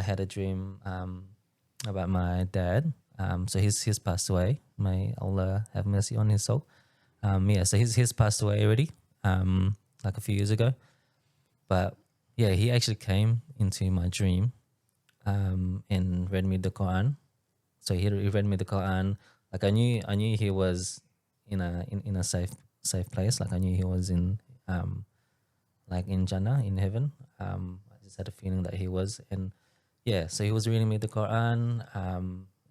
I had a dream about my dad. So he's passed away. May Allah have mercy on his soul. So he's passed away already, like a few years ago. But yeah, he actually came into my dream, and read me the Quran. So he read me the Quran. Like I knew he was in a safe place. Like I knew he was in like in Jannah, in heaven. I just had a feeling that he was, and yeah, so he was reading me the Quran,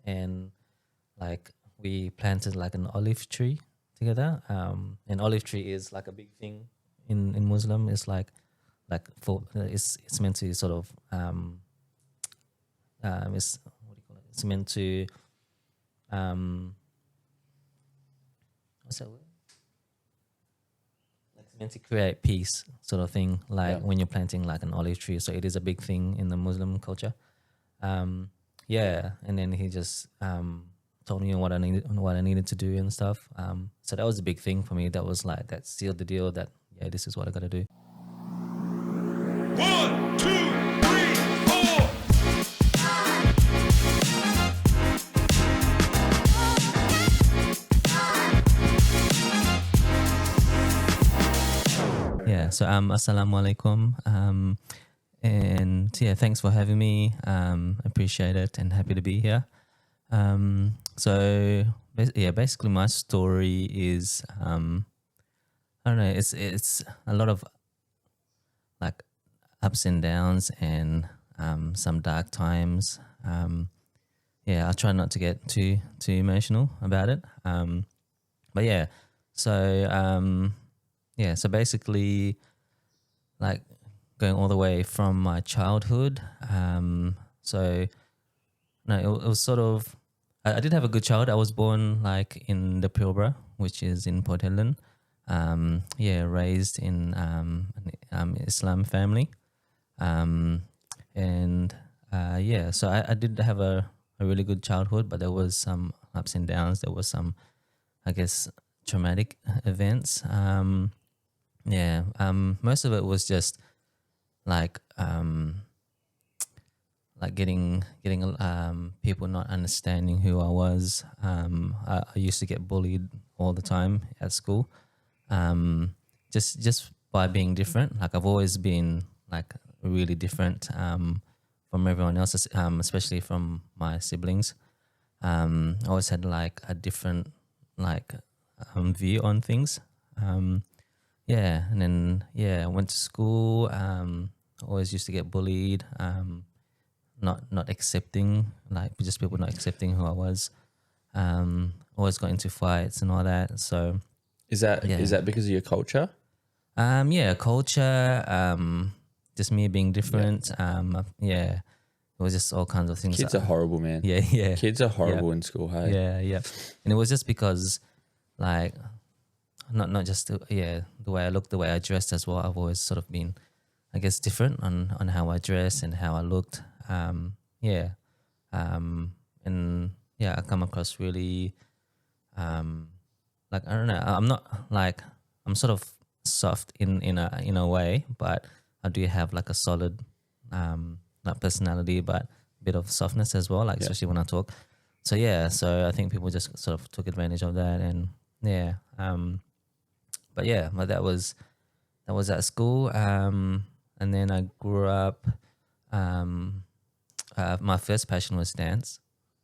and like we planted like an olive tree together. An olive tree is like a big thing in Muslim. It's like for it's meant to sort of it's what do you call it? It's meant to what's that word? Like it's meant to create peace, sort of thing. Like when you're planting like an olive tree, so it is a big thing in the Muslim culture. And then he just told me what I needed to do and stuff. So that was a big thing for me. That was like that sealed the deal. That this is what I got to do. 1, 2, 3, 4. So assalamu alaikum. And yeah, thanks for having me. Appreciate it and happy to be here. Basically my story is I don't know, it's a lot of like ups and downs and some dark times. I'll try not to get too emotional about it. So basically, like going all the way from my childhood. It was sort of, I did have a good childhood. I was born like in the Pilbara, which is in Port Hedland. Raised in an Islam family. So I did have a really good childhood, but there was some ups and downs. There was some, I guess, traumatic events. Most of it was just like getting people not understanding who I was. I used to get bullied all the time at school, just by being different. Like I've always been like really different from everyone else, especially from my siblings. I always had like a different view on things. I went to school. Always used to get bullied. Not accepting, like just people not accepting who I was. Always got into fights and all that. So is that because of your culture? Culture. Just me being different. It was just all kinds of things. Kids are horrible, man. Yeah. Kids are horrible in school, hey? Yeah. And it was just because, like, not just the way I looked, the way I dressed as well. I've always sort of been, I guess, different on how I dress and how I looked. I come across really, I don't know. I'm not like, I'm sort of soft in a way, but I do have like a solid, not personality, but a bit of softness as well, especially when I talk. So I think people just sort of took advantage of that, and but that was at school, and then I grew up. My first passion was dance,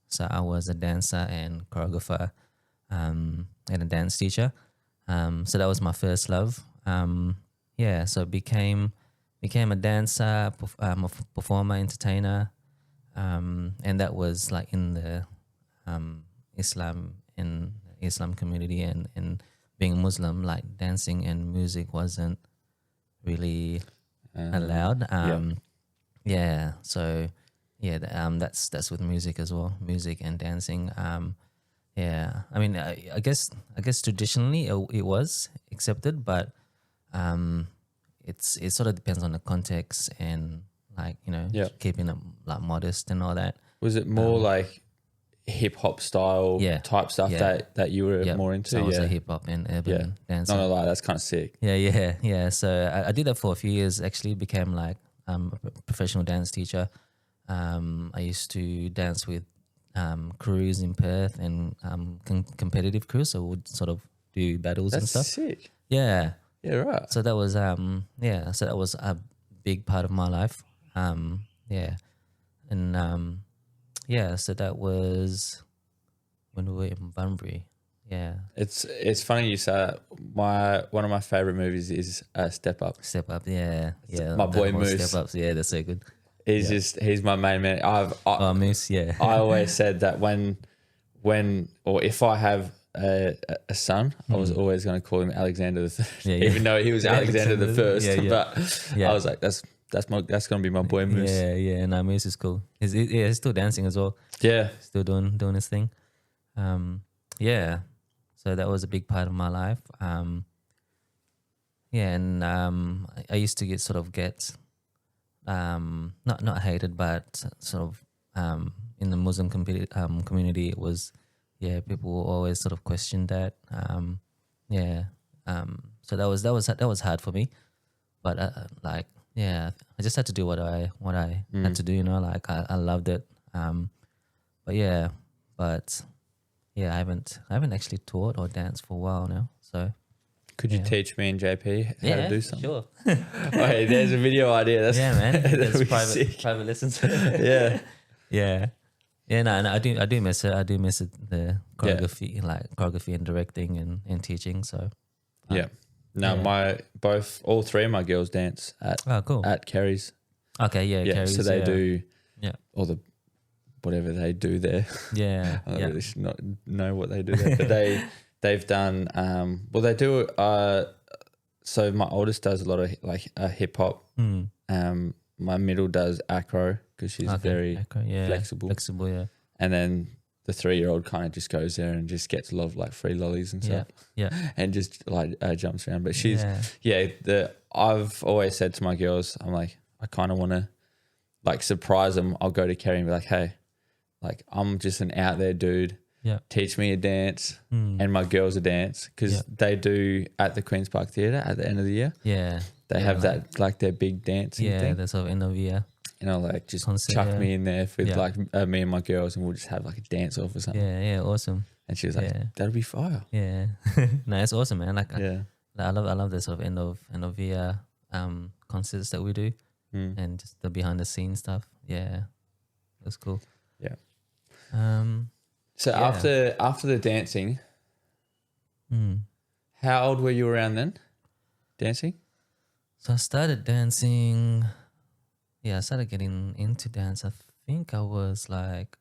so I was a dancer and choreographer, and a dance teacher. So that was my first love. So became a dancer, a performer, entertainer, and that was like in the Islam community, and being a Muslim, like dancing and music wasn't really allowed. That's with music as well, music and dancing. I mean, I guess traditionally it was accepted, but it sort of depends on the context and keeping it like modest and all that. Was it more like hip hop style type stuff that you were more into? So I was a hip hop and urban dancer. Not a lie, that's kind of sick. Yeah. So I did that for a few years. Actually, became like a professional dance teacher. I used to dance with crews in Perth and competitive crews, so we'd sort of do battles and That's stuff. sick. Yeah. Yeah, right. So that was so that was a big part of my life. Yeah. And so that was when we were in Bunbury. Yeah. It's funny you say that. One of my favorite movies is Step Up. Step Up, yeah. My boy whole Moose. Step Ups, yeah, they're so good. He's my main man. Moose, yeah. I always said that when or if I have a son, I was always going to call him Alexander the Third, even though he was Alexander the First. But I was like, that's going to be my boy Moose. Yeah. No, Moose is cool. He's still dancing as well. Yeah, still doing his thing. Yeah. So that was a big part of my life. And I used to get not hated, but sort of in the Muslim community, it was people will always sort of question that. So that was hard for me, but I just had to do what I had to do. You know, like I loved it. I haven't actually taught or danced for a while now. So could you teach me and JP how to do something? Sure. Wait, there's a video idea. That's, man. There's sick. private lessons. Yeah. Yeah, no, I do miss it. I do miss it, the choreography, like choreography and directing and teaching. So all three of my girls dance at Kerry's. Okay, yeah, Kerry's, so they do all the whatever they do there. Yeah, I don't really not know what they do there, but they've done they do. So my oldest does a lot of like hip hop. My middle does acro because she's very flexible. Flexible, yeah. And then the 3-year-old kind of just goes there and just gets a lot of like free lollies and stuff. Yeah. And just like jumps around. But she's I've always said to my girls, I'm like, I kind of want to like surprise them. I'll go to Kerry and be like, hey, like I'm just an out there dude. Yeah. Teach me a dance and my girls a dance because they do at the Queen's Park Theatre at the end of the year. Yeah. They have that like their big dancing thing. Yeah, that's sort of end of year. You know, like just chuck me in there with like me and my girls and we'll just have like a dance off or something. Yeah, awesome. And she was like, that'll be fire. Yeah. No, it's awesome, man. Like I love the sort of end of year concerts that we do and just the behind the scenes stuff. Yeah. That's cool. Yeah. So after the dancing, how old were you around then? Dancing? So I started dancing. Yeah, I started getting into dance. I think I was like,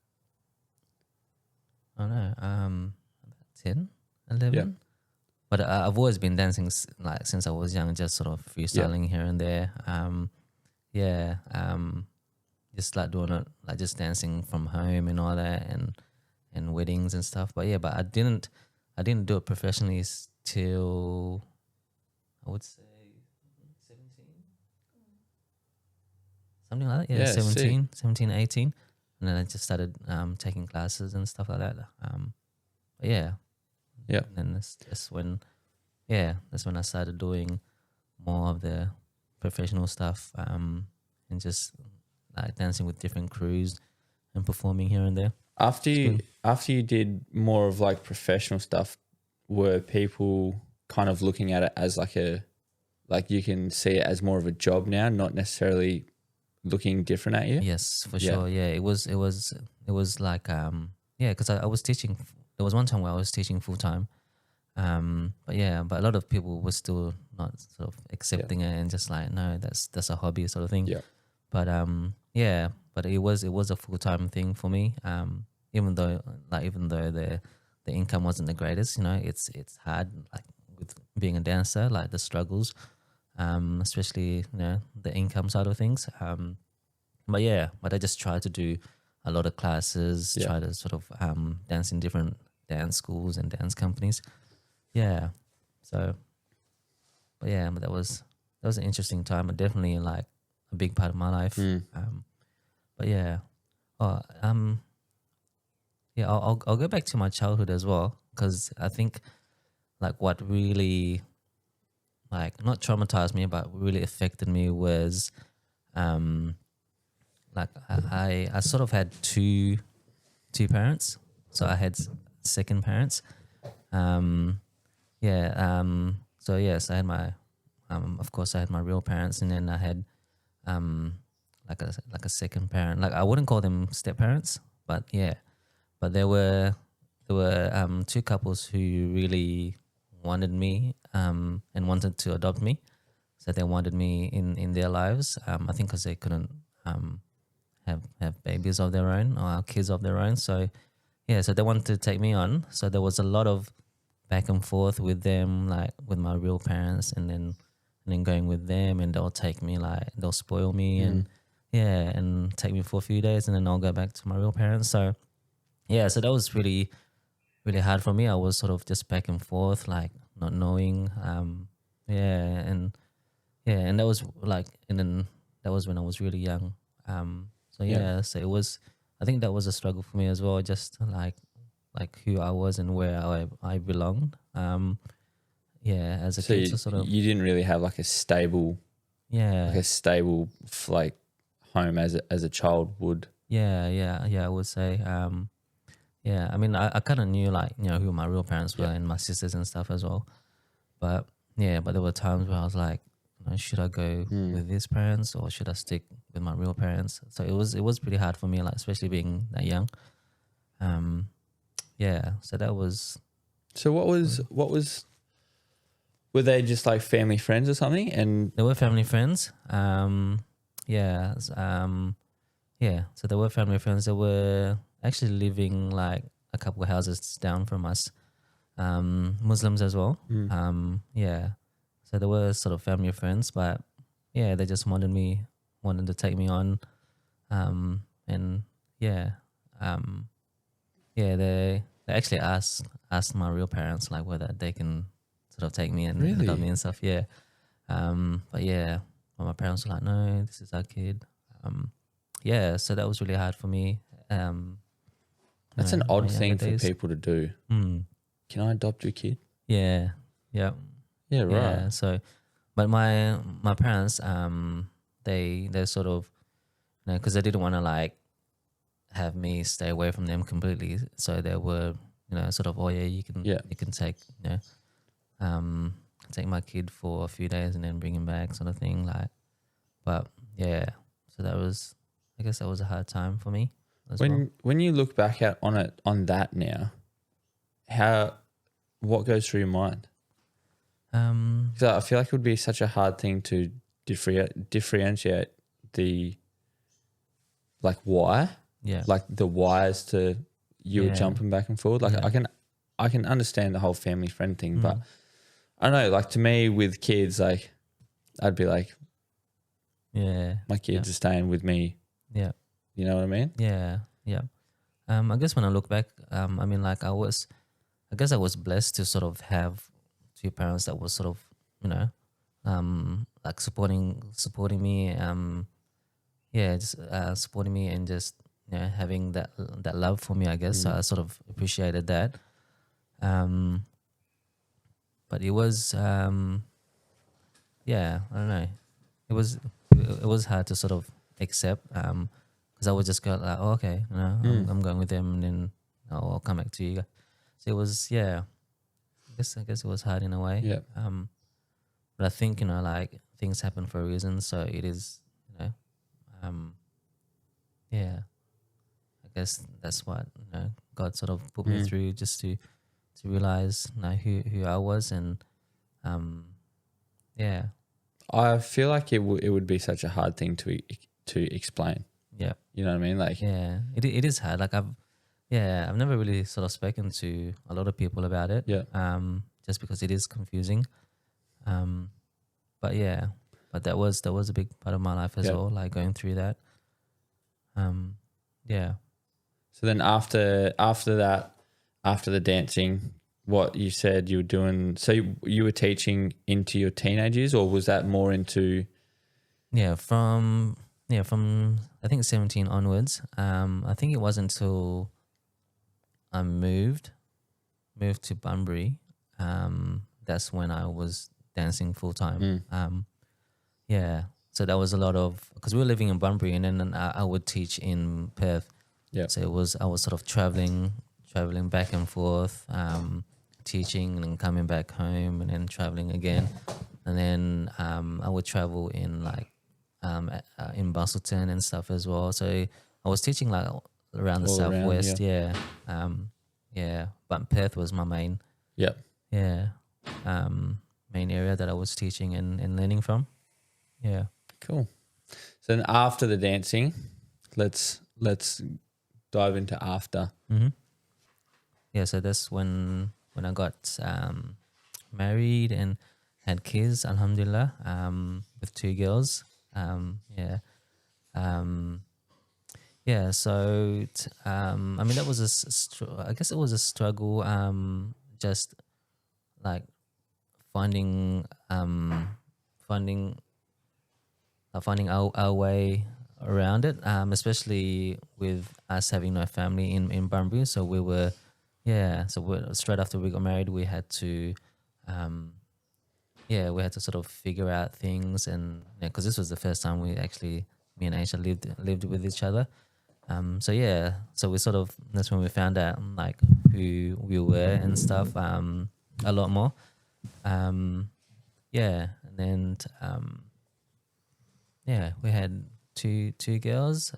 I don't know, about 10, 11. Yeah. But I've always been dancing like since I was young, just sort of freestyling here and there. Just like doing it, like just dancing from home and all that, and weddings and stuff. But I didn't do it professionally till I would say 17, something like that. Yeah, 17, 18. And then I just started taking classes and stuff like that. And then that's when I started doing more of the professional stuff and just like dancing with different crews and performing here and there. After you did more of like professional stuff, were people kind of looking at it as like you can see it as more of a job now, not necessarily looking different at you? Yes, for sure. Yeah, it was like because I was teaching. There was one time where I was teaching full time, but a lot of people were still not sort of accepting it and just like, no, that's a hobby sort of thing. Yeah. But but it was a full time thing for me. Even though the income wasn't the greatest, you know, it's hard like with being a dancer, like the struggles, especially, you know, the income side of things. But I just try to do a lot of classes, try to sort of dance in different dance schools and dance companies. Yeah. So, but that was an interesting time, and definitely like a big part of my life. I'll go back to my childhood as well, because I think like what really like not traumatized me but really affected me was like I sort of had two parents. So I had second parents. Um, yeah. So yes, I had my of course I had my real parents, and then I had like a second parent. Like I wouldn't call them step parents, but yeah. But there were two couples who really wanted me and wanted to adopt me. So they wanted me in their lives. I think because they couldn't have babies of their own or kids of their own. So yeah, so they wanted to take me on. So there was a lot of back and forth with them, like with my real parents, and then going with them, and they'll take me, like they'll spoil me and yeah, and take me for a few days, and then I'll go back to my real parents. So yeah, so that was really really hard for me. I was sort of just back and forth, like not knowing. Yeah, and that was like, and then that was when I was really young. So Yeah. yeah, so it was. I think that was a struggle for me as well, just like who I was and where I belonged. Yeah, as a So kid, so sort of you didn't really have like a stable, yeah, like home as a child would. yeah. I would say, yeah. I mean, I kind of knew, like, who my real parents were Yeah. and my sisters and stuff as well. But yeah, but there were times where I was like, should I go with these parents or should I stick with my real parents? So it was pretty hard for me, like especially being that young. Yeah. So that was So what was were they just like family friends or something? And they were family friends. Yeah. Yeah. So they were family friends. They were actually living like a couple of houses down from us. Muslims as well. Yeah. So they were sort of family friends, but yeah, they just wanted to take me on. And yeah, yeah, they actually asked my real parents like whether they can sort of take me and adopt Really? me and stuff. Yeah. But yeah, my parents were like, no, this is our kid. Yeah, so that was really hard for me. That's in an odd my younger thing for days. people to do. Can I adopt your kid? Yeah, yeah, Yeah, right. yeah. So, but my parents, they sort of, because they didn't want to like have me stay away from them completely. So they were, sort of, oh yeah, you can Yeah. take, um, take my kid for a few days and then bring him back, sort of thing. Like, but yeah, so I guess that was a hard time for me as well. When you look back on that now, what goes through your mind? Because I feel like it would be such a hard thing to differentiate the like why, Yeah, like the whys to you Yeah. jumping back and forward. Like Yeah. I can understand the whole family friend thing, but I don't know. Like to me with kids, like I'd be like, yeah, my kids are staying with me. yeah, You know what I mean? yeah, yeah. I guess when I look back, I mean, like I guess I was blessed to sort of have two parents that was sort of, like supporting me, yeah, just supporting me and just having that love for me. I guess so I sort of appreciated that. But it was, yeah, I don't know. It was hard to sort of accept, because I would just go like, oh, okay, I'm going with them, and then I'll come back to you. So it was, yeah. I guess it was hard in a way. Yeah. But I think like things happen for a reason, so it is, yeah. I guess that's what God sort of put me through, just to realize who I was, and yeah, I feel like it would be such a hard thing to explain. yeah. You know what I mean? Like Yeah, it is hard. Like I've never really sort of spoken to a lot of people about it. Yeah. Just because it is confusing. But yeah, but that was a big part of my life as Yeah. well. Like going through that. Yeah. So then after that, after the dancing, what you said you were doing, so you were teaching into your teenage years, or was that more into? Yeah, from I think 17 onwards. I think it wasn't until I moved to Bunbury. That's when I was dancing full time. Yeah. So that was a lot of, because we were living in Bunbury, and then I would teach in Perth. Yeah. So I was sort of traveling back and forth, teaching and then coming back home and then traveling again. And then I would travel in like in Bustleton and stuff as well. So I was teaching like around the All around, southwest, yeah. But Perth was my main, Yep. main area that I was teaching and learning from. Yeah. Cool. So then after the dancing, let's dive into after. Mm-hmm. Yeah, so that's when I got married and had kids, alhamdulillah, with 2 girls. So I mean, that was I guess it was a struggle, just like finding our way around it, especially with us having no family in Bunbury. So we were, straight after we got married, we had to, sort of figure out things, and because this was the first time me and Aisha lived with each other. So we sort of, that's when we found out like who we were and stuff, a lot more. And then we had two girls.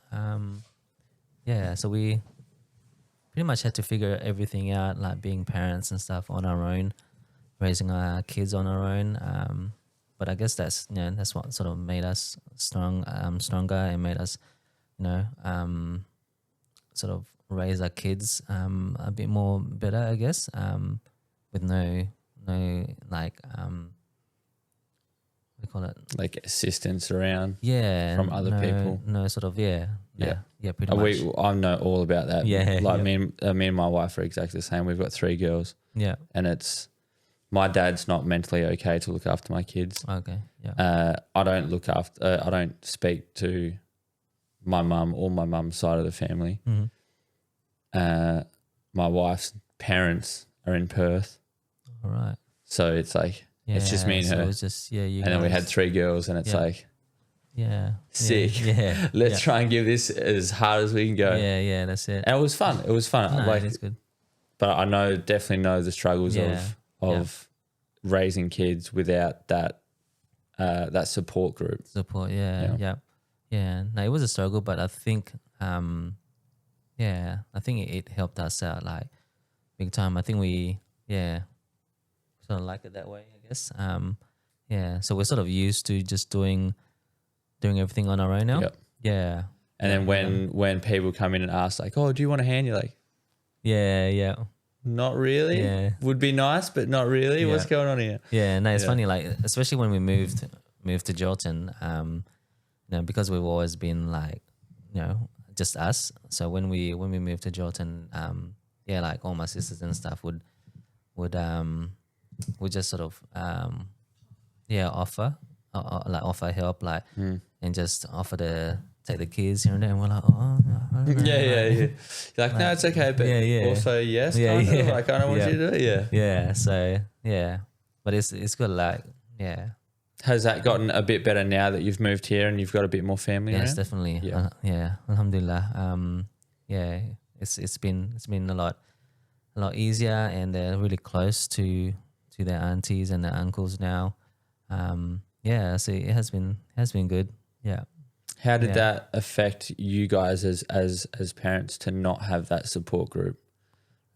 So we pretty much had to figure everything out, like being parents and stuff on our own, raising our kids on our own. But I guess that's what sort of made us stronger and made us, sort of raise our kids a bit more better, I guess, with no like we call it Like assistance around. Yeah. From other people. No, sort of, pretty much. I know all about that. Yeah, Like yeah. me and my wife are exactly the same. We've got 3 girls. Yeah. And it's, my dad's not mentally okay to look after my kids. Okay. Yeah. I don't speak to my mum or my mum's side of the family. Mm-hmm. My wife's parents are in Perth. All right. So it's like, it's just me and so her. it was just, you And then we had 3 girls, and it's Yeah. like, Yeah. sick. Yeah. Let's try and give this as hard as we can go. Yeah, that's it. And it was fun. It was fun. No, it's good. But I definitely know the struggles of raising kids without that support group. Support, yeah. No, it was a struggle, but I think, I think it helped us out like big time. I think we, sort of like it that way, I guess. So we're sort of used to just doing everything on our own now. Yep. Yeah. And then when people come in and ask like, "Oh, do you want a hand?" You're like, Yeah. "Not really. Yeah. Would be nice, but not really. Yeah. What's going on here?" Yeah, no, it's Yeah. funny, like especially when we moved to Jordan, because we've always been like, just us. So when we moved to Jordan, like all my sisters and stuff would just sort of offer help, like and just offer to take the kids here and there, and we're like, oh, I don't know, Yeah. You're like, no, it's okay, but also yes, Yeah, kind of. yeah. I kind of want you to do it. Yeah. Yeah, so but it's good, like Has that gotten a bit better now that you've moved here and you've got a bit more family yes, around? definitely. Yeah. Alhamdulillah. It's been a lot easier, and they're really close to their aunties and their uncles now. So it has been good. Yeah. How did that affect you guys as parents to not have that support group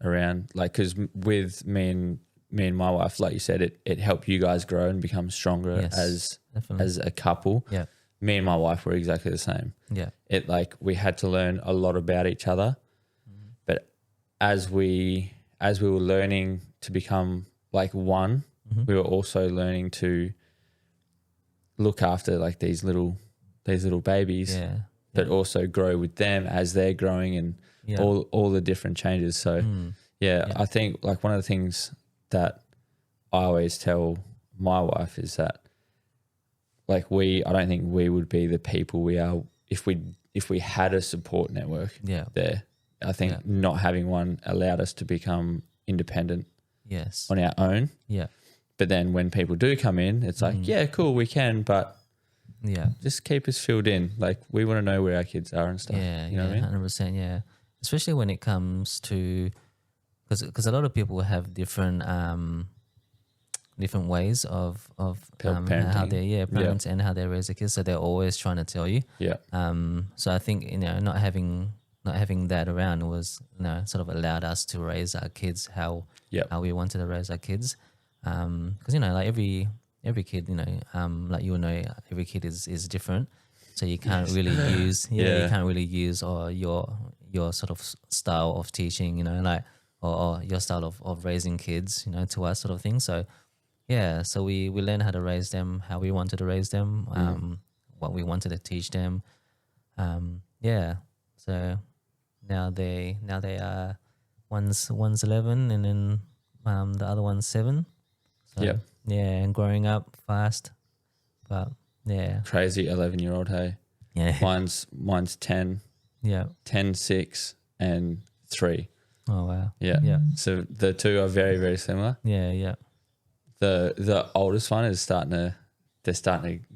around? Like, because with me and my wife, like you said, it helped you guys grow and become stronger Yes, definitely. as a couple. Yeah. Me and my wife were exactly the same. Yeah. It like we had to learn a lot about each other, but as we were learning to become like one, we were also learning to look after like these little babies, but also grow with them as they're growing and all the different changes. So I think like one of the things that I always tell my wife is that like I don't think we would be the people we are if we had a support network there. I think not having one allowed us to become independent on our own. Yeah. But then when people do come in, it's like, yeah, cool, we can, but Yeah. Just keep us filled in. Like we want to know where our kids are and stuff. Yeah, you know what I mean? 100%. Yeah, especially when it comes to because a lot of people have different different ways of how Parenting. they parents and how they raise their kids. So they're always trying to tell you. Yeah. So I think not having that around was sort of allowed us to raise our kids how we wanted to raise our kids. Because like every kid, like every kid is different. So you can't really use you can't really use or your sort of style of teaching, or your style of raising kids, to us sort of thing. So so we learned how to raise them, how we wanted to raise them, what we wanted to teach them. So now they are one's 11 and then the other one's 7. So, and growing up fast, but Crazy 11-year-old. Hey. yeah, Mine's 10, 10, 6, and 3. Oh wow. Yeah. So the two are very, very similar. Yeah. The oldest one is starting to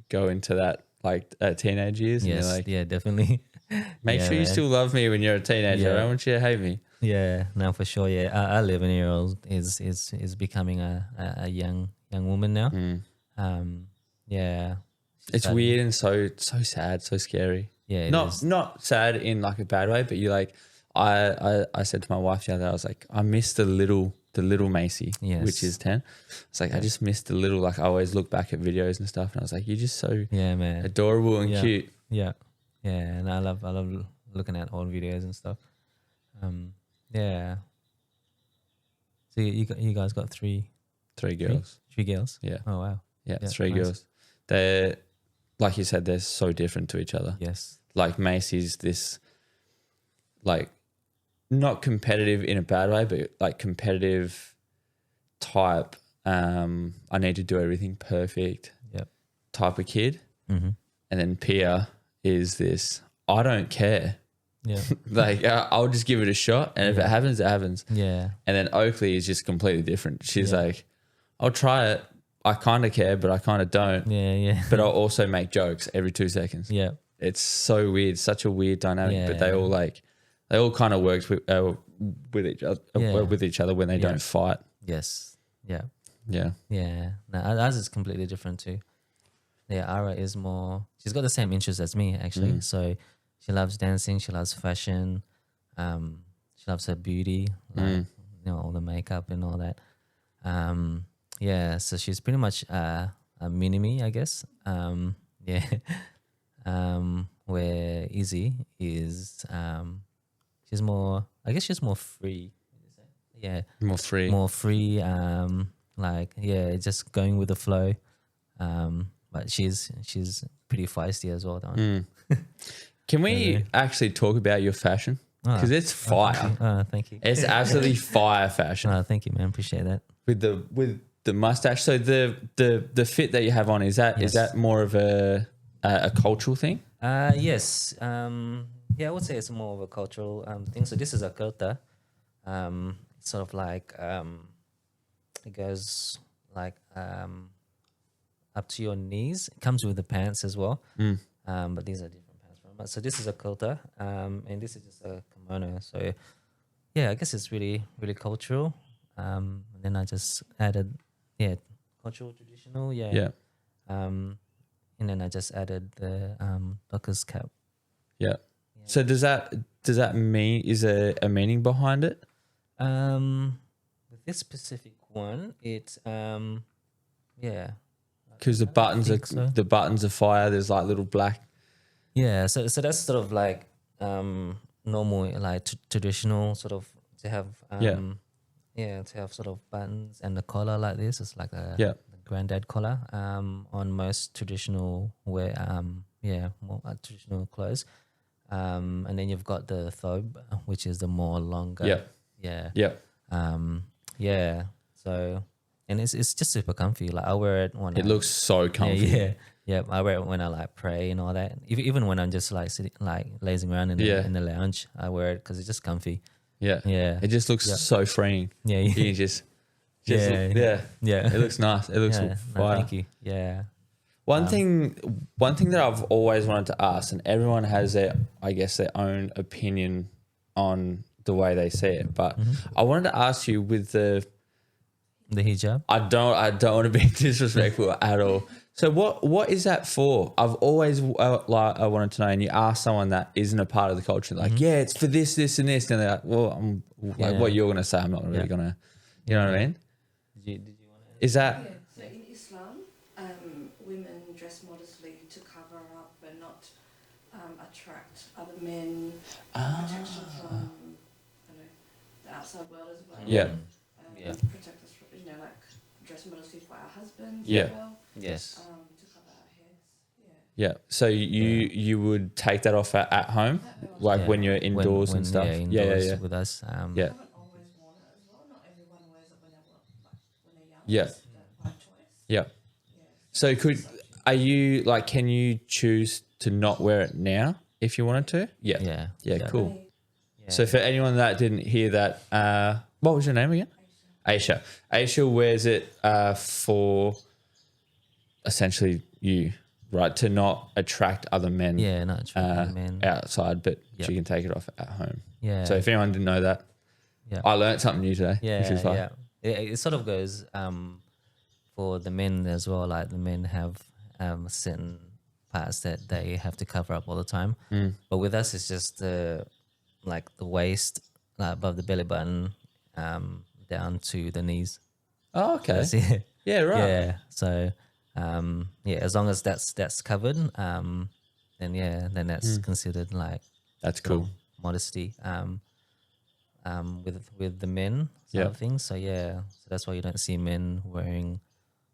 go into that like teenage years. And Yes. you're like, Yeah. Definitely. make sure you man. still love me when you're a teenager. I Yeah. don't want you to hate me. Yeah. No, for sure. Yeah. Our 11-year-old is becoming a young woman now. Yeah. It's starting- weird and so sad, so scary. Yeah. Not sad in like a bad way, but you like I said to my wife the other day, I was like, I miss the little Macy, Yes. which is 10. It's like I just miss the little, like I always look back at videos and stuff and I was like, you're just so Yeah, man. adorable and Yeah. cute. Yeah. And I love looking at old videos and stuff. Yeah. So you guys got three Girls. girls? Yeah. Oh wow. Yeah, Yeah, 3 nice. girls. They're, like you said, they're so different to each other. Yes. Like Macy's this, like, not competitive in a bad way, but like competitive type, I need to do everything perfect Yep. type of kid. Mm-hmm. And then Pia is this, I don't care. Yeah. Like, I'll just give it a shot. And if it happens, it happens. Yeah. And then Oakley is just completely different. She's Yeah. like, I'll try it. I kind of care, but I kind of don't. Yeah. But I'll also make jokes every 2 seconds. Yeah. It's so weird, such a weird dynamic. But they all kind of work with each other, when they don't fight. Yes. Yeah. Yeah, Yeah. No, ours is completely different too. Yeah, Ara is more. She's got the same interests as me actually. So she loves dancing. She loves fashion. She loves her beauty, like, all the makeup and all that. Yeah. So she's pretty much a mini me, I guess. Yeah. Where Izzy is, she's more. I guess she's more free. Yeah. more free. More free, just going with the flow. But she's pretty feisty as well, don't Can we actually talk about your fashion? Because it's fire. Thank you. It's absolutely fire fashion Thank you, man. Appreciate that. with the mustache. So the fit that you have on, is that more of a cultural thing? Yes. Yeah, I would say it's more of a cultural thing. So this is a kurta. Sort of like it goes like up to your knees. It comes with the pants as well. But these are different pants from us. So this is a kurta, and this is just a kimono. So yeah, I guess it's really, really cultural. And then I just added cultural, traditional, Yeah. and then I just added the docker's cap. Yeah. So does that mean, is there a meaning behind it? With this specific one, it's Because the buttons think so. the buttons are fire. There's like little black. Yeah, so that's sort of like normal, like traditional sort of to have to have sort of buttons and the collar like this. It's like a granddad collar on most traditional wear more traditional clothes. And then you've got the thobe, which is the more longer. So and it's just super comfy. Like I wear it when It looks so comfy. Yeah, I wear it when I like pray and all that. Even when I'm just like sitting, like lazing around in the lounge, I wear it because it's just comfy. Yeah. Yeah. It just looks so freeing. Yeah. You just Yeah. It looks nice. It looks No, fire. thank you. Yeah. One thing that I've always wanted to ask, and everyone has their own opinion on the way they see it, but I wanted to ask you with the hijab. I don't want to be disrespectful at all. So what is that for? I've always I wanted to know, and you ask someone that isn't a part of the culture, like, yeah, it's for this, this, and this, and they're like, well, I'm like, what you're gonna say, I'm not really gonna, you know what I mean? Did you want to? Is that So in Islam, women dress modestly to cover up and not attract other men, protection from the outside world as well. Yeah. Protect us from, like dress modestly for our husbands Yeah. as well. Yes. To cover our heads. Yeah. yeah? So you would take that off at home, like Yeah. when you're indoors and stuff. Yeah, indoors with us. Yeah. I haven't always worn it as well. Not everyone wears it when they're young. Yeah. It's by choice. Yeah. Yeah. So can you choose to not wear it now if you wanted to? Yeah. Yeah. Yeah, cool. Yeah. So for anyone that didn't hear that, what was your name again? Aisha. Aisha wears it for essentially you, right? To not attract other men Yeah, not attracting men. outside, but Yep. she can take it off at home. Yeah. So if anyone didn't know that, Yeah. I learned something new today. Which is fun. Yeah. It sort of goes for the men as well. Like the men have certain parts that they have to cover up all the time. But with us, it's just like the waist, like above the belly button, down to the knees. Oh, okay. That's it. Yeah, right. Yeah. So as long as that's covered, then that's considered like That's cool. modesty. With the men sort Yeah. of things. So so that's why you don't see men wearing,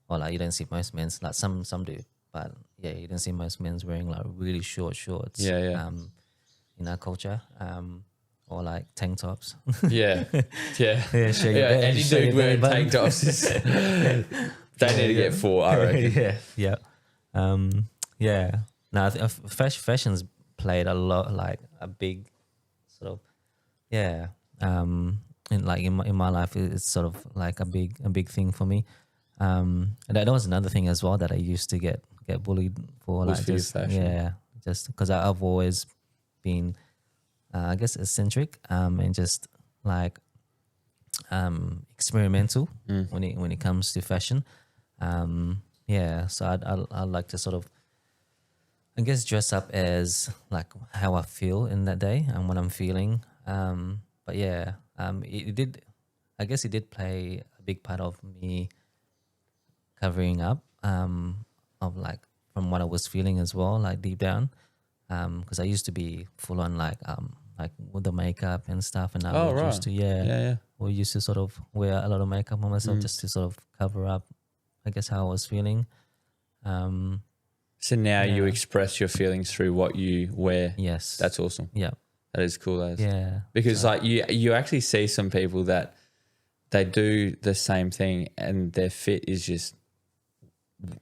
or like you don't see most men, like some do, but you don't see most men wearing like really short shorts. Yeah. In our culture, or like tank tops. Yeah. Yeah. Yeah, show your belly- Any show your dude belly wearing button. tank tops is, they need to get four, I reckon. Yeah. Now, fashion's played a lot, like a big sort of, in my life, it's sort of like a big thing for me. And that was another thing as well that I used to get bullied for, Was like for your just fashion. just because I've always been, I guess, eccentric, and just like experimental when it comes to fashion. So I'd like to sort of, I guess, dress up as like how I feel in that day and what I'm feeling. It did, I guess it did play a big part of me covering up, of like from what I was feeling as well, like deep down. Because I used to be full on like with the makeup and stuff, and I right. used to Yeah. we used to sort of wear a lot of makeup on myself just to sort of cover up, I guess, how I was feeling. So now you express your feelings through what you wear. Yes. That's awesome. Yeah. That is cool. That is. Yeah. Because like you actually see some people that they do the same thing and their fit is just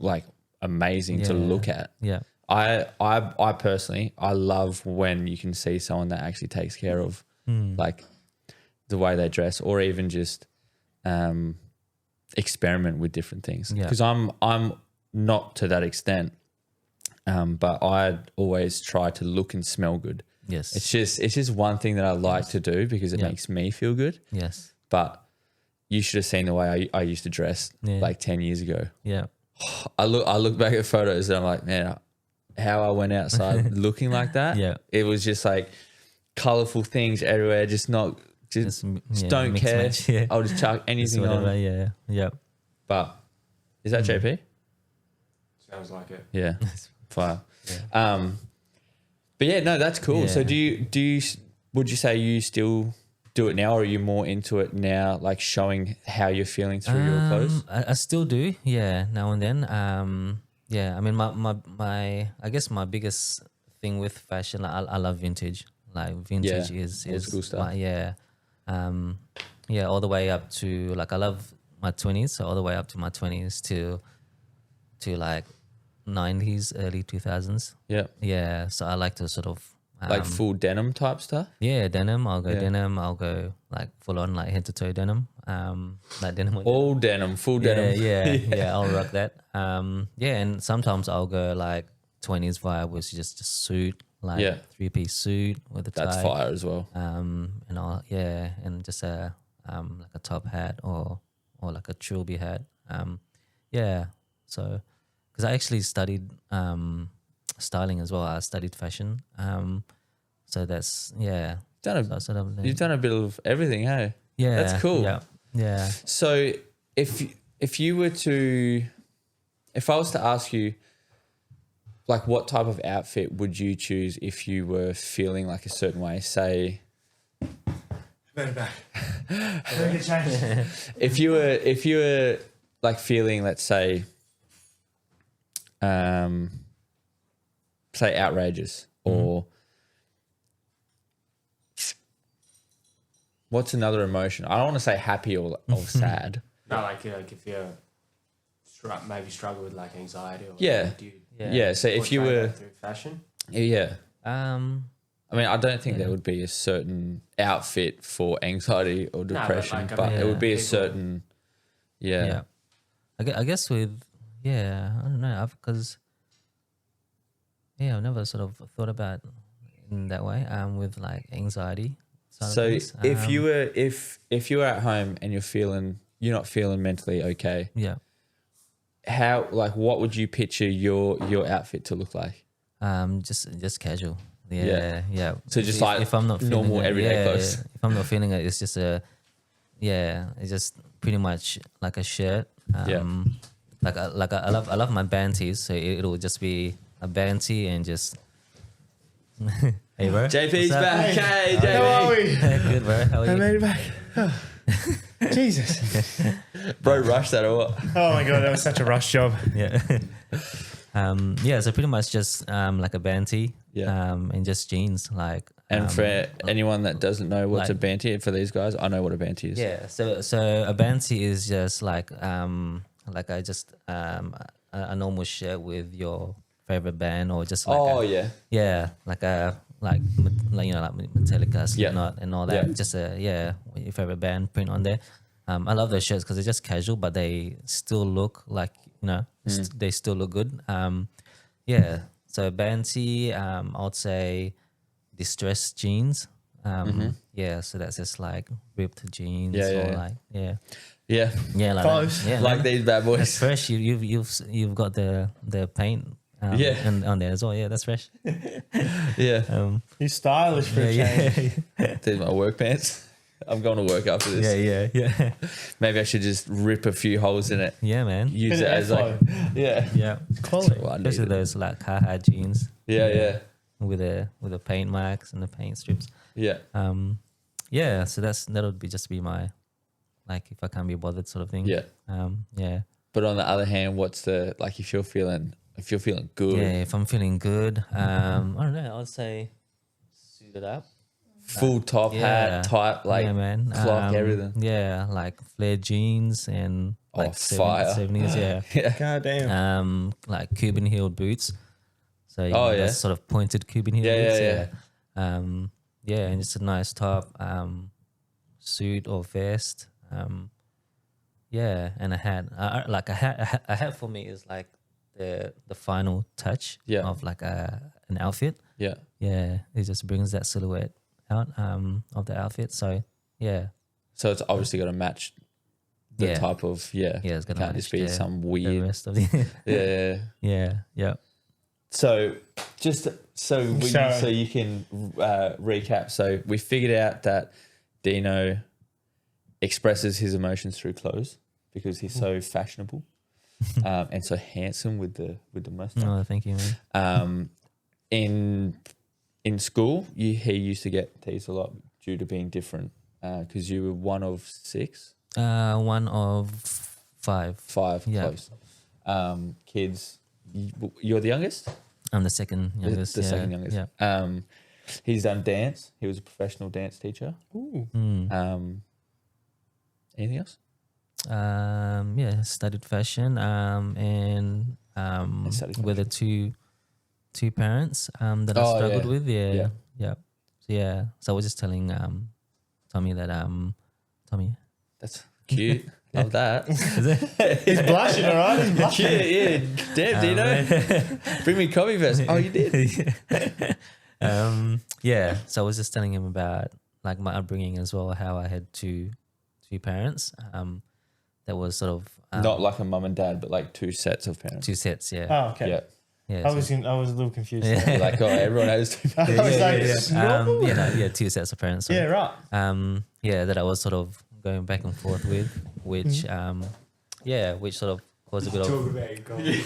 like amazing to look at. Yeah. I personally, I love when you can see someone that actually takes care of like the way they dress, or even just experiment with different things. Yeah. Because I'm not to that extent, but I always try to look and smell good. Yes. It's just one thing that I like to do because it makes me feel good. Yes. But you should have seen the way I used to dress like 10 years ago. Yeah. I look back at photos and I'm like, man, how I went outside looking like that. Yeah. It was just like colorful things everywhere. Just don't mix care. match, yeah. I'll just chuck Just anything whatever. on. Yeah. Yeah. But is that JP? Sounds like it. Yeah. Fire. But yeah, no, that's cool. So Yeah. would you say you still do it now, or are you more into it now, like showing how you're feeling through your clothes? I still do, now and then. I mean, my I guess my biggest thing with fashion, I love vintage. Like vintage is old school stuff. All the way up to, like, I love my 20s, so all the way up to my 20s to like 90s, early 2000s. Yeah. Yeah, so I like to sort of Like full denim type stuff? Yeah, denim. I'll go Yeah. denim. I'll go like full on like head to toe denim. Like denim. on All denim, full denim. denim. Yeah. I'll rock that. Yeah, and sometimes I'll go like 20s vibe, which is just a suit, like Yeah. 3-piece suit with a tie. That's fire as well. And all, yeah, and just a like a top hat or like a trilby hat. Yeah. So, because I actually studied styling as well. I studied fashion. So that's You've done a bit of everything, hey? yeah. That's cool. Yeah. So if I was to ask you, like, what type of outfit would you choose if you were feeling like a certain way? Say, Better back. Very good change. if you were like feeling, let's say outrageous or what's another emotion? I don't want to say happy or sad. No, like if you're maybe struggle with like anxiety or Yeah. Yeah. So if you portray were, that through fashion, yeah. Um, I mean, I don't think there would be a certain outfit for anxiety or but, depression, like, I but mean, it would be a people- certain, yeah. I guess with, I don't know, because, I've never sort of thought about in that way, with like anxiety. side of So things. if you were if you were at home and you're not feeling mentally okay, Yeah. how, like, what would you picture your outfit to look like? Just casual. Yeah. Yeah. So just like if I'm not feeling normal it, everyday clothes. If I'm not feeling it, it's just it's just pretty much like a shirt. Like I love my band tees, so it'll just be a band tee and just. Hey bro, JP's what's up? back. Hey, How are JP. we? Good bro, how are I you? made it back. Oh. Jesus. Bro, rush that or what? Oh my god, that was such a rush job. Yeah. So pretty much just like a band tee. Yeah. And just jeans, like. And for anyone that doesn't know what's a like- banty, for these guys, I know what a banty is. Yeah, so a band tee is just like a normal shirt with your favorite band or just like like Metallica, Slipknot and all that. Yeah. Just your favorite band print on there. I love those shirts because they're just casual, but they still look like they still look good. So band tee, I would say distressed jeans. So that's just like ripped jeans or like Yeah. like Close. that. Yeah, Like man. these bad That's boys. fresh. You've got the paint and on there as well. Yeah, that's fresh. Yeah. He's stylish for a change. These are my work pants. I'm going to work after this. yeah. Maybe I should just rip a few holes in it. Yeah, man. Use Bit it of as like, airflow. yeah. Quality. Well, I need Especially it. those like Hajj jeans. Yeah. With the paint marks and the paint strips. Yeah. So that'll be my, like, if I can't be bothered sort of thing. Yeah. But on the other hand, what's the, like, if you're feeling good, Yeah, if I'm feeling good, I don't know, I'd say suit it up. full top hat type, like yeah, man. clock, everything. Yeah, like flared jeans and like fire. 70s, yeah. God damn. Like Cuban heeled boots. So those sort of pointed Cuban heel Yeah, boots. yeah. And just a nice top, suit or vest. And a hat. Like a hat for me is like the final touch of like an outfit. Yeah. Yeah, it just brings that silhouette out of the outfit. So So it's obviously got to match the type of it's gonna can't match just be some the weird. rest of the Yeah. So just so you can recap. So we figured out that Dino expresses his emotions through clothes because he's so fashionable and so handsome with the mustache. Oh, thank you, man. In school, he used to get teased a lot due to being different because you were one of six. One of five. Close. Kids. You're the youngest? I'm the second youngest. The second youngest. Yeah. He's done dance. He was a professional dance teacher. Ooh. Anything else? Studied fashion. And studied with the two two parents that I Oh, struggled yeah. with. Yeah. Yeah. Yeah. So yeah. So I was just telling Tommy that Tommy. That's cute. Love that. Is it? He's blushing, all right? He's blushing. Cute, yeah. Damn, Dino. Bring me coffee first. Oh, you did. Yeah. So I was just telling him about like my upbringing as well, how I had two parents. That was sort of Not like a mum and dad, but like two sets of parents. two sets. Yeah. Oh, okay. Yeah. Yeah. I was a little confused. Yeah. there. Like, oh, everyone has two I parents. was like, Yeah, two sets of parents. So, yeah, right. that I was sort of going back and forth with, which which sort of caused a bit Talk of about your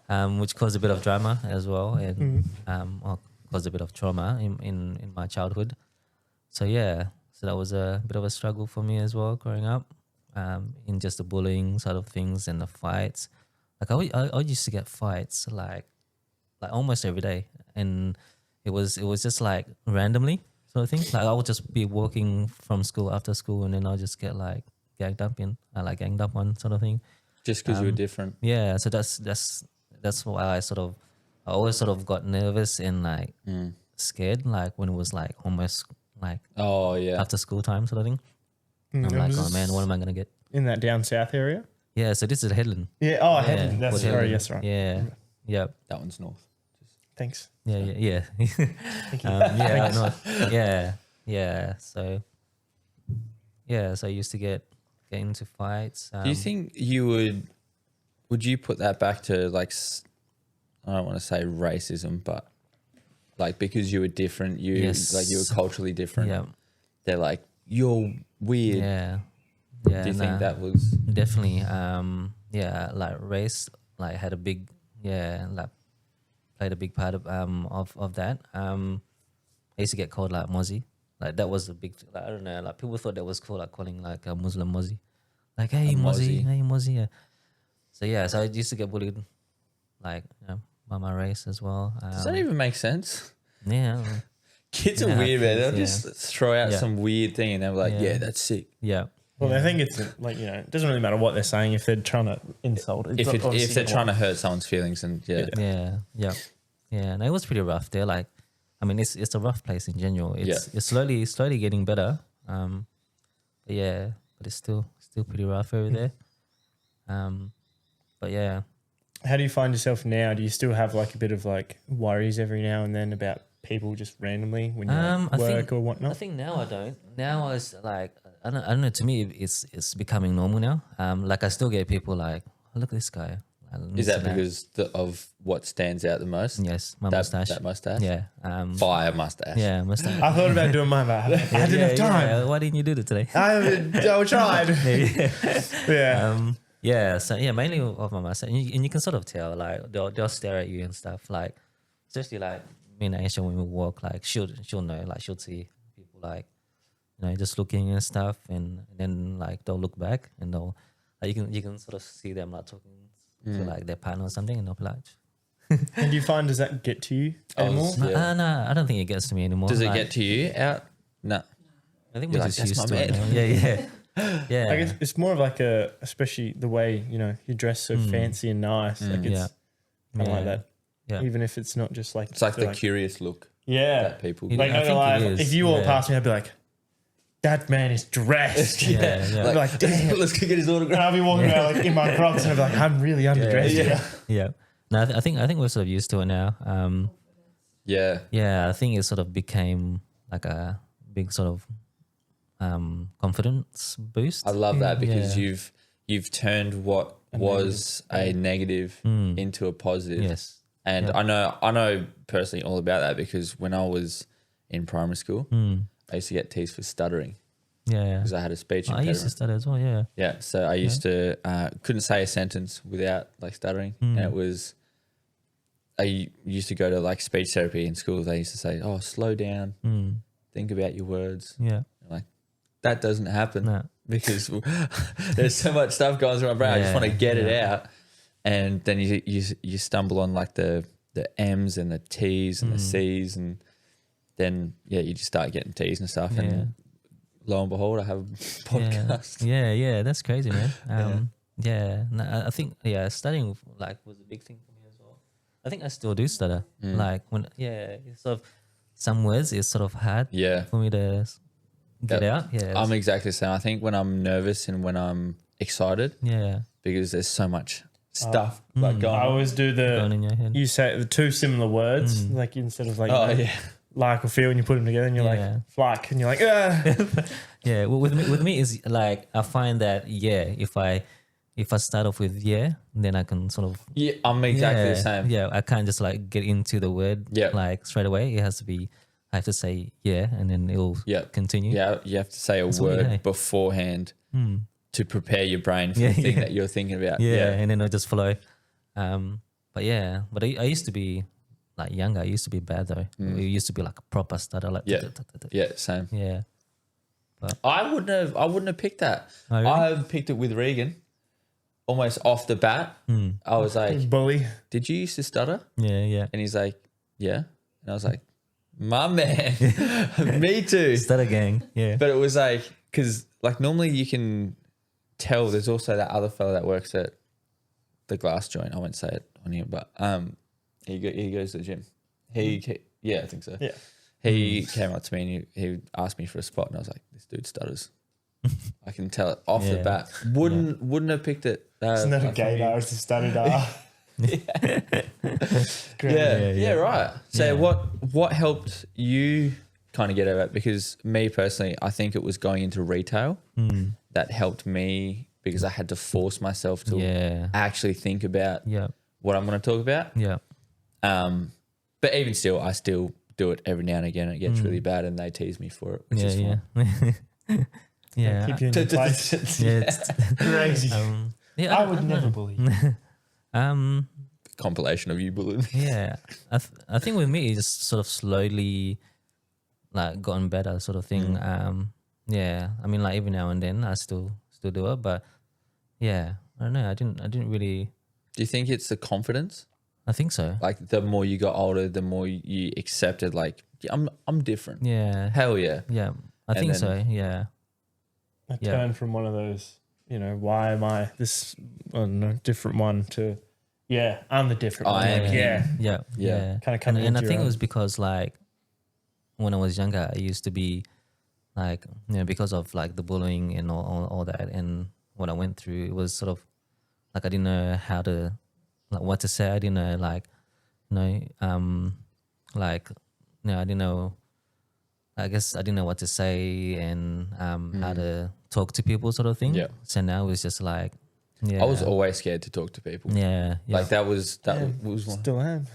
goal. which caused a bit of drama as well, and or caused a bit of trauma in my childhood. So that was a bit of a struggle for me as well growing up, in just the bullying sort of things and the fights. Like I used to get fights like almost every day, and it was just like randomly sort of thing. Like I would just be walking from school after school, and then I'll just get like ganged up on sort of thing. Just because you were different. Yeah, so that's why I always sort of got nervous and like scared, like when it was like almost like Oh, yeah. after school time sort of thing. Mm, I'm it like, was oh man, what am I gonna get? in that down south area? Yeah, so this is Headland. Yeah. Oh, Yeah, Heaven. That's Port sorry. Hedland. Yes, right. Yeah, yep. That one's north. Thanks. Yeah. Thank you. Yeah. So I used to get into fights. Do you think you would you put that back to like, I don't want to say racism, but like because you were different, Yes. like you were culturally different. Yeah. They're like, you're weird. Yeah. Do you think that was? definitely like race like had a big like played a big part of that. I used to get called like Mozzie. Like that was a big, like, I don't know, like people thought that was cool, like calling like a Muslim Mozzie, like hey Mozzie, hey Mozzie. So I used to get bullied like by my race as well. Does that even make sense? Yeah. Kids are Yeah, weird, man. They'll kids, just throw out Yeah. some weird thing and they're like, Yeah. yeah, that's sick. Yeah. Well, I think it's like, it doesn't really matter what they're saying if they're trying to insult. If they're trying to hurt someone's feelings, and Yeah. And it was pretty rough there. Like, I mean, it's a rough place in general. It's slowly getting better. But it's still pretty rough over there. But yeah. How do you find yourself now? Do you still have like a bit of like worries every now and then about people just randomly when you're at I work think- or whatnot? I think now I don't. Now it's like I don't know. To me, it's becoming normal now. Like I still get people like, oh, look at this guy. Is that because of what stands out the most? Yes, my mustache. That mustache? Yeah. Fire mustache. Yeah, mustache. I thought about doing mine, but I didn't have time. Yeah. Why didn't you do it today? I tried. Yeah. So mainly of my mustache, and you can sort of tell like they'll stare at you and stuff. Like especially like me and Aisha when we walk, like she'll know, like she'll see people like just looking and stuff, and then like they'll look back and they'll like you can sort of see them like talking to like their partner or something, and they'll be like. And do you find, does that get to you anymore? Yeah. No, I don't think it gets to me anymore. Does it Like, get to you out? No. I think You're we're like, just "That's used my to it. man." Now. Yeah. I guess it's more of like especially the way, you dress so fancy and nice. Like it's kind of like that. Yeah. Even if it's not just like. It's like I feel the curious look Yeah. that people It- Like, I I think lie, it is, if you walk yeah. past me, I'd be like, that man is dressed. Yeah. I'd be like, damn. Let's go get his And autograph. I'll be walking around like in my Crocs and I'd be like, I'm really underdressed. Yeah. Yeah. No, I think we're sort of used to it now. Yeah. Yeah, I think it sort of became like a big sort of confidence boost. I love that because Yeah. you've turned what was a negative into a positive. Yes. And Yeah. I know personally all about that because when I was in primary school, I used to get teased for stuttering Yeah. because I had a speech I used to impediment. study as well. Yeah. Yeah, so I used to couldn't say a sentence without like stuttering, and it was. I used to go to like speech therapy in school. They used to say, "Oh, slow down, think about your words." Yeah. I'm like, that doesn't happen No. because there's so much stuff going through my brain. I just Yeah, want to get it yeah. out, and then you stumble on like the M's and the T's and the C's, and then you just start getting T's and stuff, and lo and behold, I have a podcast. Yeah. That's crazy, man. No, I think studying like was a big thing for me as well. I think I still do stutter. Like when, it's sort of some words is sort of hard Yeah. for me to get out. Yeah. I'm exactly the same. I think when I'm nervous and when I'm excited, yeah. because there's so much stuff like going I on. always do Going in your head. you say the two similar words, like instead of like, Oh, you know, yeah. like or feel, and you put them together and you're Yeah. like, flack, and you're like, ah. Yeah. Well, with me is like, I find that, if I start off with then I can sort of, Yeah, I'm exactly the same. Yeah. I can't just like get into the word Yeah. like straight away. It has to be, I have to say, and then it'll continue. Yeah, you have to say a weird, word hey? beforehand to prepare your brain for the thing that you're thinking about. Yeah, and then it'll just flow. But I used to be like younger. I used to be bad though. It used to be like a proper stutter. Like Yeah, same. yeah. I wouldn't have picked that. Oh, really? I picked it with Regan almost off the bat. I was like, bully. did you used to stutter? Yeah. And he's like, yeah. And I was like, my man, me too. Stutter gang. Yeah. But it was like, because like normally you can tell there's also that other fella that works at the glass joint. I won't say it on here, but he goes to the gym. I think so. Yeah. He came up to me and he asked me for a spot, and I was like, this dude stutters. I can tell it off the bat. Wouldn't have picked it. It's not a like, gaydar, it's a stutter. Yeah, right. So what helped you kind of get over it? Because me personally, I think it was going into retail that helped me, because I had to force myself to actually think about what I'm going to talk about. Yeah. But even still, I still do it every now and again. It gets really bad and they tease me for it, which is fun. Yeah. Keep you in your place. Yeah. It's, Crazy. I would never bully you. Compilation of you bullying me. Yeah, I think with me it's just sort of slowly like gotten better sort of thing. Yeah, I mean like every now and then I still do it, but yeah, I don't know. I didn't really. Do you think it's the confidence? I think so. Like the more you got older, the more you accepted. Like I'm different. Yeah. Hell yeah. Yeah, I think so. Yeah. I turned from one of those, why am I this different one to, I'm the different one. Yeah. Kind of coming And I into think your it was own. because like when I was younger, I used to be like, because of like the bullying and all that, and what I went through, it was sort of like I didn't know how to, like what to say. I didn't know I didn't know. I guess I didn't know what to say and how to talk to people, sort of thing. Yeah. So now it's just like, I was always scared to talk to people. Yeah. Like that was one. Still am.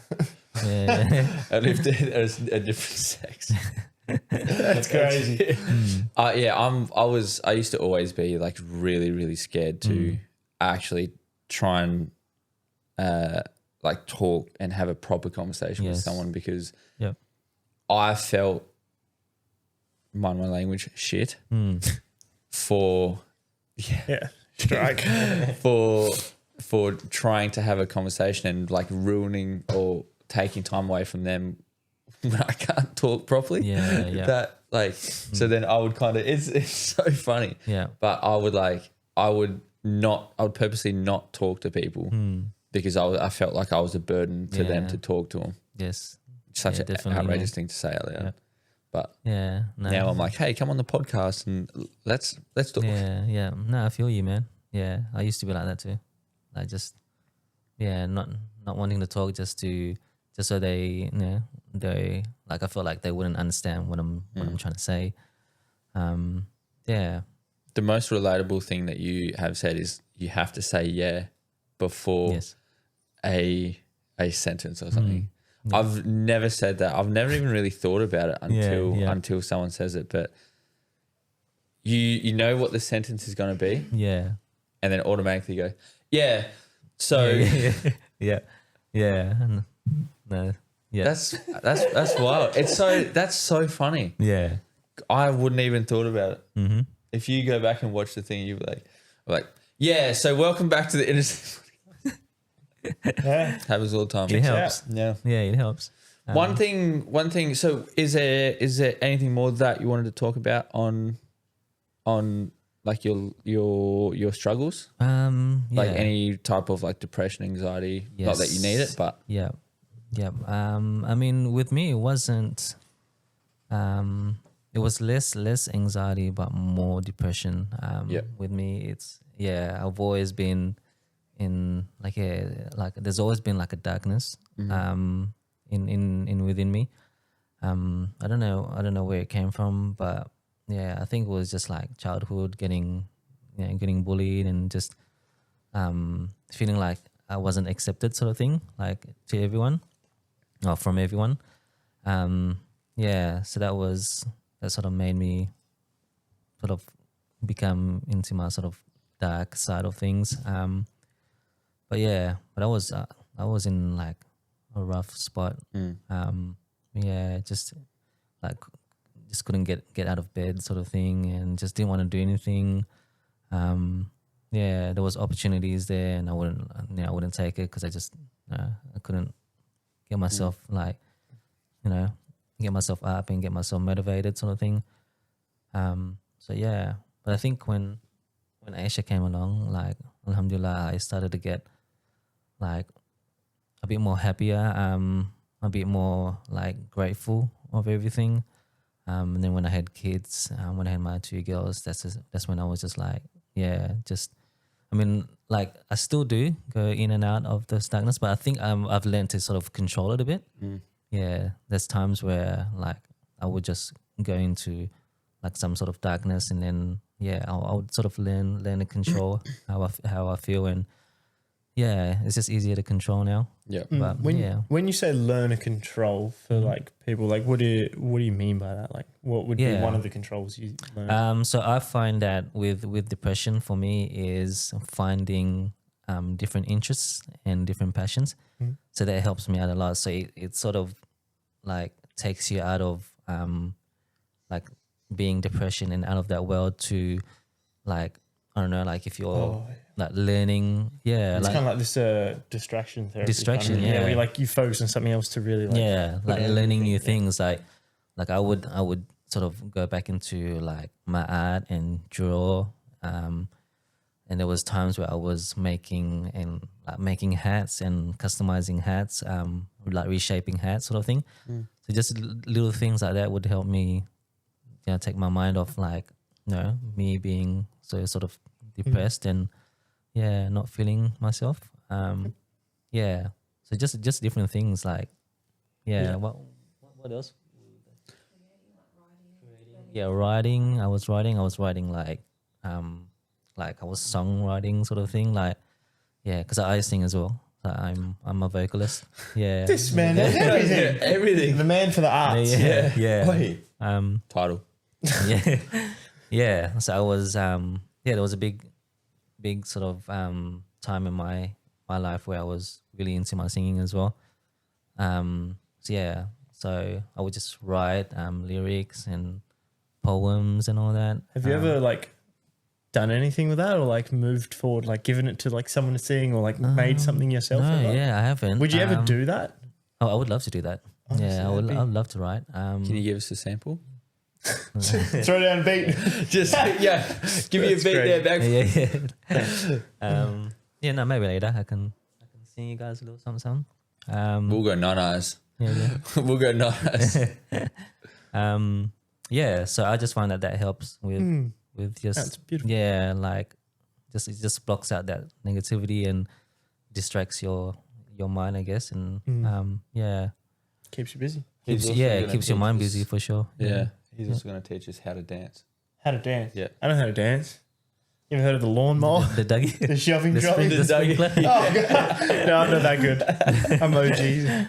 Yeah. I lived a different sex. That's crazy. I used to always be like really, really scared to actually try and like talk and have a proper conversation with someone, because I felt, mind my language, shit for strike for trying to have a conversation and like ruining or taking time away from them when I can't talk properly. Yeah. That like so then I would kind of it's so funny. Yeah. But I would purposely not talk to people because I felt like I was a burden to them to talk to them. Yes. Such an definitely, outrageous thing to say out loud. Yeah. But Yeah. No. now I'm like, hey, come on the podcast and let's talk. Yeah. No, I feel you, man. Yeah. I used to be like that too. I just, not wanting to talk just so they, they like, I felt like they wouldn't understand what I'm trying to say. Yeah. The most relatable thing that you have said is you have to say before a sentence or something. I've never said that. I've never even really thought about it until someone says it. But you know what the sentence is going to be, and then automatically go, So yeah. No. Yeah. that's wild. That's so funny. Yeah. I wouldn't even thought about it. Mm-hmm. If you go back and watch the thing, you'd be like, so welcome back to the Intersect. Happens all the time. It helps. Yeah, it helps. One thing. So, is there anything more that you wanted to talk about on like your struggles? Like any type of like depression, anxiety. Not that you need it, but Yep. I mean, with me, it wasn't. It was less anxiety, but more depression. Yep. With me, it's I've always been in like there's always been like a darkness. In within me. I don't know where it came from, but yeah, I think it was just like childhood, getting bullied and just feeling like I wasn't accepted, sort of thing, like to everyone or from everyone. So that sort of made me sort of become into my sort of dark side of things. But I was in like a rough spot. Just like just couldn't get out of bed, sort of thing, and just didn't want to do anything. There was opportunities there, and I wouldn't take it because I couldn't get myself get myself up and get myself motivated, sort of thing. But I think when Aisha came along, like alhamdulillah, I started to get like a bit more happier, a bit more like grateful of everything. And then when I had kids, when I had my 2 girls, that's when I was just like, I still do go in and out of the darkness, but I think I've learned to sort of control it a bit. There's times where like I would just go into like some sort of darkness, and then I would sort of learn to control how I feel, and it's just easier to control now. Yeah. But When you say learn to control for like people, like what do you mean by that? Like what would be one of the controls you learn? So I find that with depression for me is finding different interests and different passions. So that helps me out a lot. So it sort of like takes you out of like being depression and out of that world to like, I don't know, like if you're like learning, it's like kind of like this distraction therapy. Distraction, kind of, yeah. where like you focus on something else to really like like learning new things. Like I would sort of go back into like my art and draw. And there was times where I was making hats and customizing hats, like reshaping hats, sort of thing. So just little things like that would help me, take my mind off like, me being so sort of depressed and not feeling myself. So just different things like, what else? Writing. I was writing like I was songwriting, sort of thing, like because I sing as well. So I'm a vocalist. This man has everything. Everything. The man for the arts. Wait. Title. So I was there was a big sort of time in my life where I was really into my singing as well. So I would just write lyrics and poems and all that. Have you ever like done anything with that, or like moved forward, like given it to like someone to sing, or like made something yourself? No, ever? I haven't. Would you ever do that? Oh, I would love to do that. Honestly, I'd love to write. Can you give us a sample? Throw down a beat. Just give me a beat there, back. No, maybe later I can sing you guys a little something. We'll go non-eyes. We'll go non-eyes. So I just find that helps with just That's beautiful. like it just blocks out that negativity and distracts your mind, I guess, and Keeps you busy. Keeps your mind busy for sure. He's also going to teach us how to dance. How to dance? Yeah. I know how to dance. You ever heard of the lawnmower? The Dougie, The shoving trolley? the sprinkler. Oh, God. No, I'm not that good. Emojis.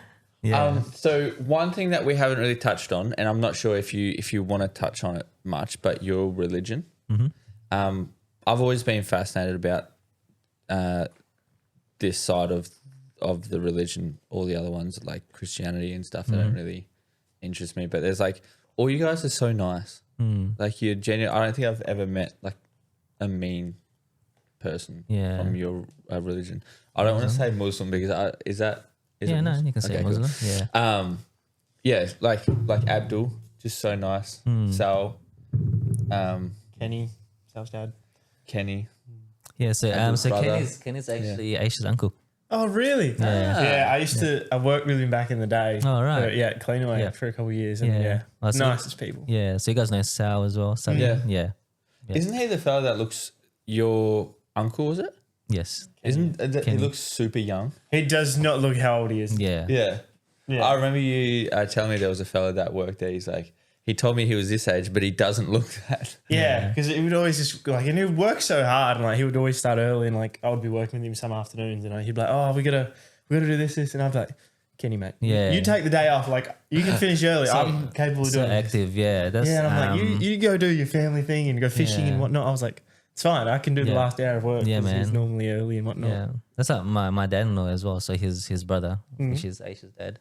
So one thing that we haven't really touched on, and I'm not sure if you want to touch on it much, but your religion. I've always been fascinated about this side of the religion. All the other ones like Christianity and stuff that don't really interest me. But there's like, all you guys are so nice. Like you're genuine. I don't think I've ever met like a mean person from your religion. I don't want to say Muslim because is it Muslim? You can say Muslim. Cool. Like Abdul, just so nice. Sal, Kenny, Sal's dad. Kenny. So Abdul's brother. Kenny's actually Aisha's uncle. Oh, really? Yeah. Yeah, I used to. I worked with him back in the day. Oh, right. Yeah, Cleanaway Yeah. for a couple of years, and Yeah. Oh, so nicest people. Yeah, so you guys know Sal as well. Sal, Yeah. yeah, Yeah. Isn't he the fella that looks your uncle? Was it? yes, Isn't he Kenny. looks super young? He does not look how old he is. yeah, Yeah. Yeah. I remember you telling me there was a fella that worked there. He's like, he told me he was this age, but he doesn't look that. Yeah, because he would always just like, and he would work so hard, and like he would always start early, and like I would be working with him some afternoons, and he'd be like, "Oh, we gotta do this," and I'd be like, "Kenny, mate, Yeah. you take the day off. Like you can finish early. So- I'm capable of so doing this." active. Yeah, that's Yeah, and I'm like, you go do your family thing and go fishing and Yeah. whatnot. I was like, it's fine. I can do the Yeah. last hour of work. Yeah, 'cause he's man. normally early and whatnot. Yeah, that's like my dad-in-law as well. So his brother, Mm-hmm. which is Aisha's dad.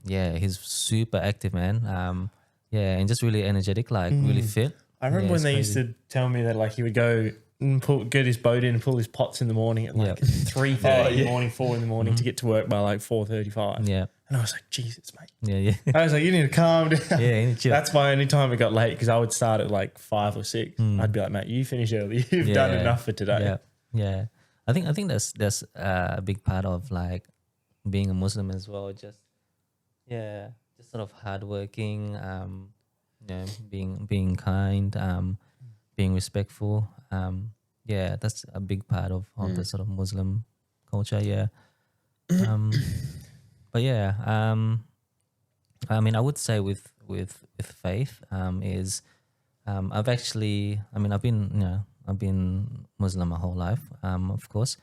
Yeah, he's super active, man. Yeah, and just really energetic, like really fit. I remember Yeah, when it's they crazy. used to tell me that like he would go and get his boat in and pull his pots in the morning at like Yep. 3:30 in the morning, 4 in the morning to get to work by like 4:35. Yeah, And I was like, Jesus, mate. yeah. I was like, you need to calm down. Yeah, you need to chill. That's my only time it got late because I would start at like 5 or 6. I'd be like, mate, you finish early. You've done Yeah. enough for today. Yeah, yeah. I think that's a big part of like being a Muslim as well. Just sort of hardworking. Being kind. Being respectful. Yeah, that's a big part of the sort of Muslim culture. Yeah. But yeah. I mean, I would say with faith is I've actually, I mean, I've been Muslim my whole life, of course,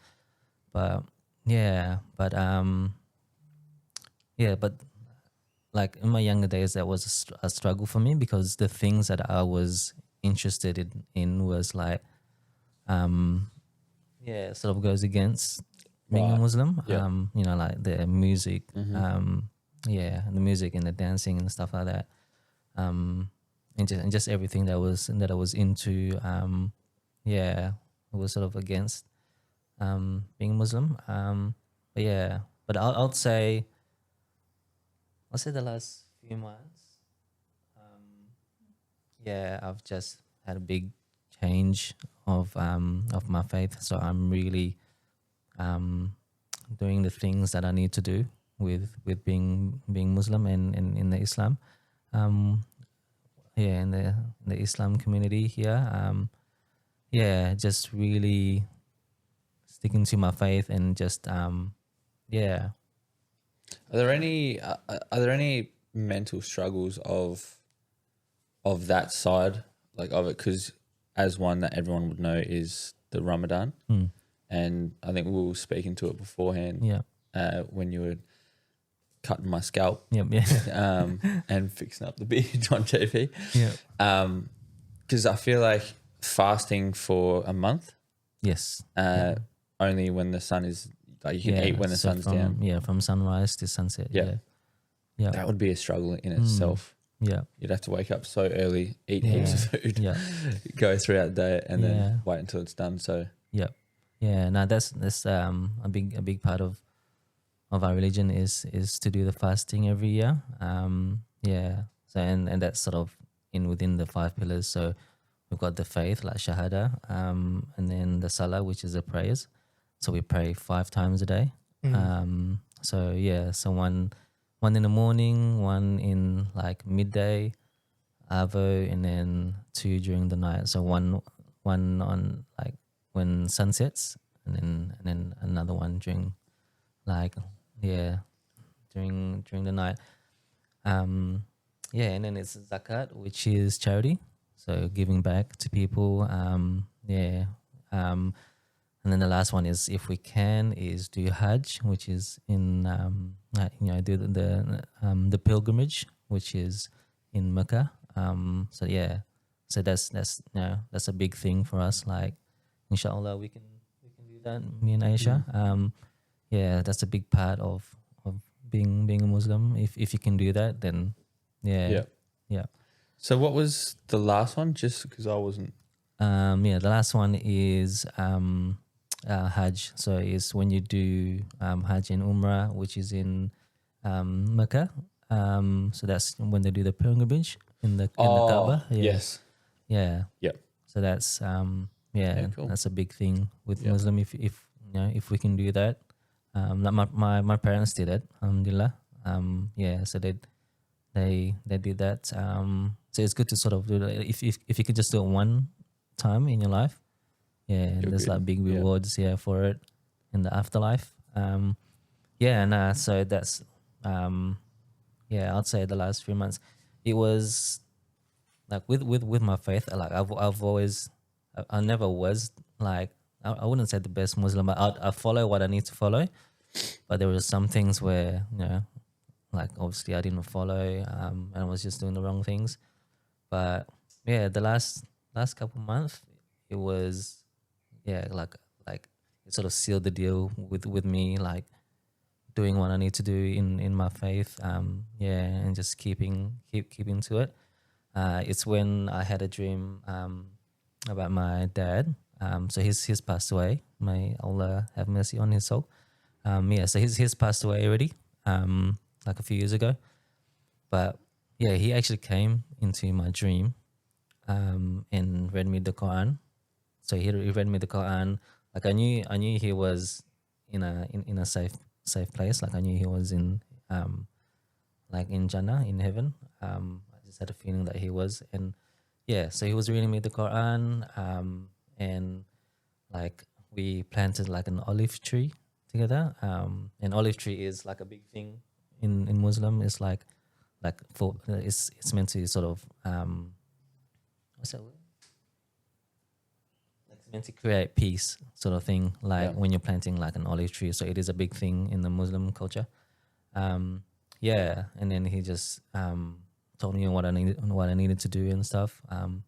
but like in my younger days, that was a struggle for me because the things that I was interested in was like, sort of goes against being a Right. Muslim. Yeah. Like the music, the music and the dancing and stuff like that. And just everything that I was into, it was sort of against being Muslim. But I'll say the last few months, I've just had a big change of my faith. So I'm really doing the things that I need to do with being Muslim and in the Islam. In the Islam community here. Just really sticking to my faith and just Are there any mental struggles of that side, like of it? Because as one that everyone would know is the Ramadan, and I think we were speaking to it beforehand. When you were cutting my scalp, and fixing up the beard on TV. Because I feel like fasting for a month. Yes. Only when the sun is like you can eat when the sun's down. Yeah, from sunrise to sunset. Yeah. Yeah. That would be a struggle in itself. Yeah. You'd have to wake up so early, eat heaps of food, Yeah. go throughout the day, and Yeah. then wait until it's done. So Yeah. No, that's a big part of our religion is to do the fasting every year. So and that's sort of within the 5 pillars. So we've got the faith, like Shahada, and then the Salah, which is the prayers. So we pray 5 times a day. So one in the morning, one in like midday, Arvo, and then 2 during the night. So one on like when sun sets, and then another one during like during the night. And then it's zakat, which is charity, so giving back to people. And then the last one is, if we can, is do Hajj, which is in do the pilgrimage, which is in Mecca. So that's a big thing for us. Like, inshallah, we can do that. Me and Aisha. That's a big part of being a Muslim. If you can do that, then yeah. So what was the last one? Just because I wasn't. The last one is Hajj. So it's when you do Hajj and Umrah, which is in Mecca. So that's when they do the pilgrimage in the Kaaba. Yes. Yeah. Yep. So that's cool. that's a big thing with Muslim. If we can do that, Like my parents did it. Alhamdulillah. Yeah, so they did that. So it's good to sort of do that. If you could just do it one time in your life, yeah, You're there's good. like big Yeah. rewards, yeah, for it in the afterlife. Yeah, and so that's yeah, I'd say the last 3 months, it was like with my faith. Like I've always, I never was like, I wouldn't say the best Muslim, but I follow what I need to follow. But there were some things where, you know, like obviously I didn't follow, and I was just doing the wrong things. But yeah, the last couple months, it was, yeah, like it sort of sealed the deal with me, like doing what I need to do in my faith. Yeah, and just keeping to it. It's when I had a dream about my dad. So he's passed away. May Allah have mercy on his soul. Yeah, so he's passed away already. Like a few years ago. But yeah, he actually came into my dream, and read me the Quran. So he read me the Quran. Like I knew he was in a safe place. Like I knew he was in like in Jannah, in heaven. I just had a feeling that he was, and yeah, so he was reading me the Quran, and like we planted like an olive tree together. An olive tree is like a big thing in Muslim. It's like for it's meant to sort of what's that word? Like it's meant to create peace, sort of thing. Like Yeah. when you're planting like an olive tree, so it is a big thing in the Muslim culture. Yeah, and then he just told me what I needed to do and stuff.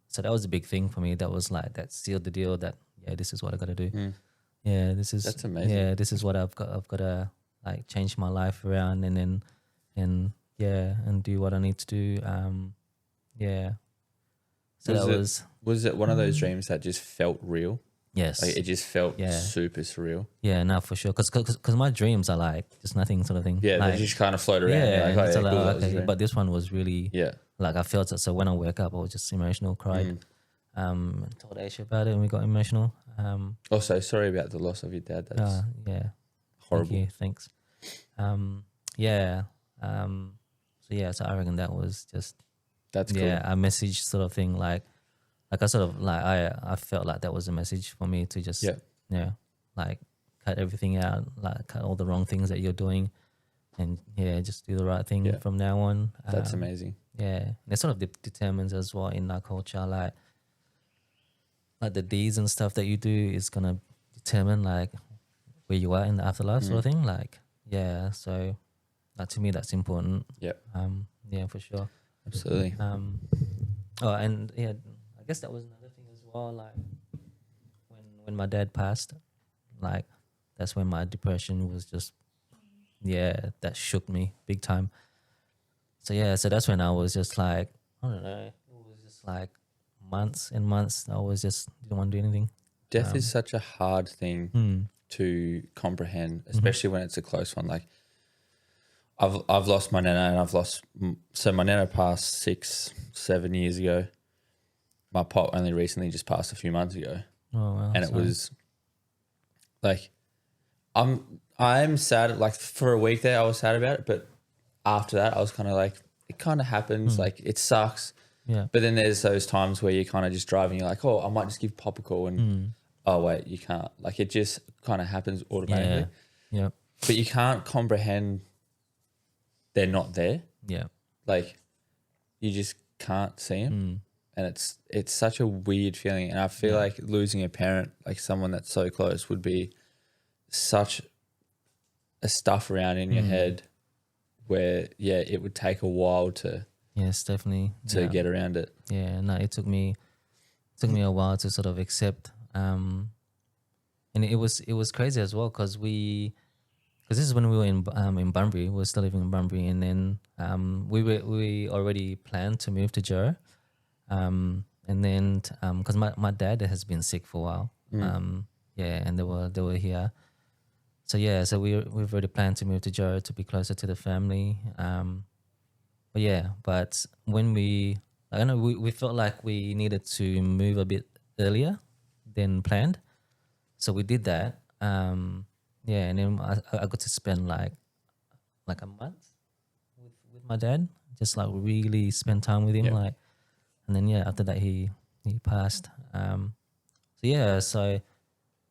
So that was a big thing for me. That was like that sealed the deal. That yeah, this is what I got to do. Mm. Yeah, this is That's amazing. Yeah, this is what I've got to like change my life around, and then and do what I need to do. Yeah. So Was it one of those dreams that just felt real? yes. Like it just felt Yeah. super surreal. Yeah, no, for sure. Cause my dreams are like just nothing sort of thing. Yeah, like, they just kind of float around. yeah, You're like, it's oh, yeah, like, cool, that was a okay, dream. but this one was really Yeah. like I felt it. So when I woke up, I was just emotional, cried. Mm. Told Aisha about it, and we got emotional. Also, sorry about the loss of your dad. That's Yeah, horrible. thank you, thanks. Yeah. So yeah, so I reckon that was just That's cool. yeah a message sort of thing. Like I sort of like I felt like that was a message for me to just Yeah. like cut everything out, like cut all the wrong things that you're doing, and yeah, just do the right thing Yeah. from now on. That's amazing. Yeah, and it sort of determines as well in our culture, like the deeds and stuff that you do is gonna determine like where you are in the afterlife, sort of thing. Like yeah, so like to me that's important. Yeah. Yeah, for sure. Absolutely. Oh, and yeah, I guess that was another thing as well. Like when my dad passed, like that's when my depression was just that shook me big time. So yeah, so that's when I was just like, I don't know, it was just like months and months. I was just didn't want to do anything. Death is such a hard thing to comprehend, especially when it's a close one. Like I've lost my nana, and I've lost my nana passed 6-7 years ago. My pop only recently just passed a few months ago, Oh wow, and it sorry. was like I'm sad. Like for a week there, I was sad about it, but after that, I was kind of like, it kind of happens. Like it sucks. Yeah. But then there's those times where you're kind of just driving. You're like, oh, I might just give Pop a call, and oh wait, you can't. Like it just kind of happens automatically. Yeah. But you can't comprehend they're not there. Yeah. Like you just can't see them, and it's such a weird feeling. And I feel like losing a parent, like someone that's so close, would be such a stuff around in your head where it would take a while to Yes, definitely. get around it. Yeah, no, it took me a while to sort of accept, and it was crazy as well because this is when we were in Bunbury. We were still living in Bunbury, and then we already planned to move to Jura, and then because my dad has been sick for a while, and they were here, so so we've already planned to move to Jura to be closer to the family, but when we felt like we needed to move a bit earlier than planned. So we did that. yeah, and then I got to spend like a month with my dad, just like really spend time with him, Yeah. like, and then yeah, after that he passed. So yeah, so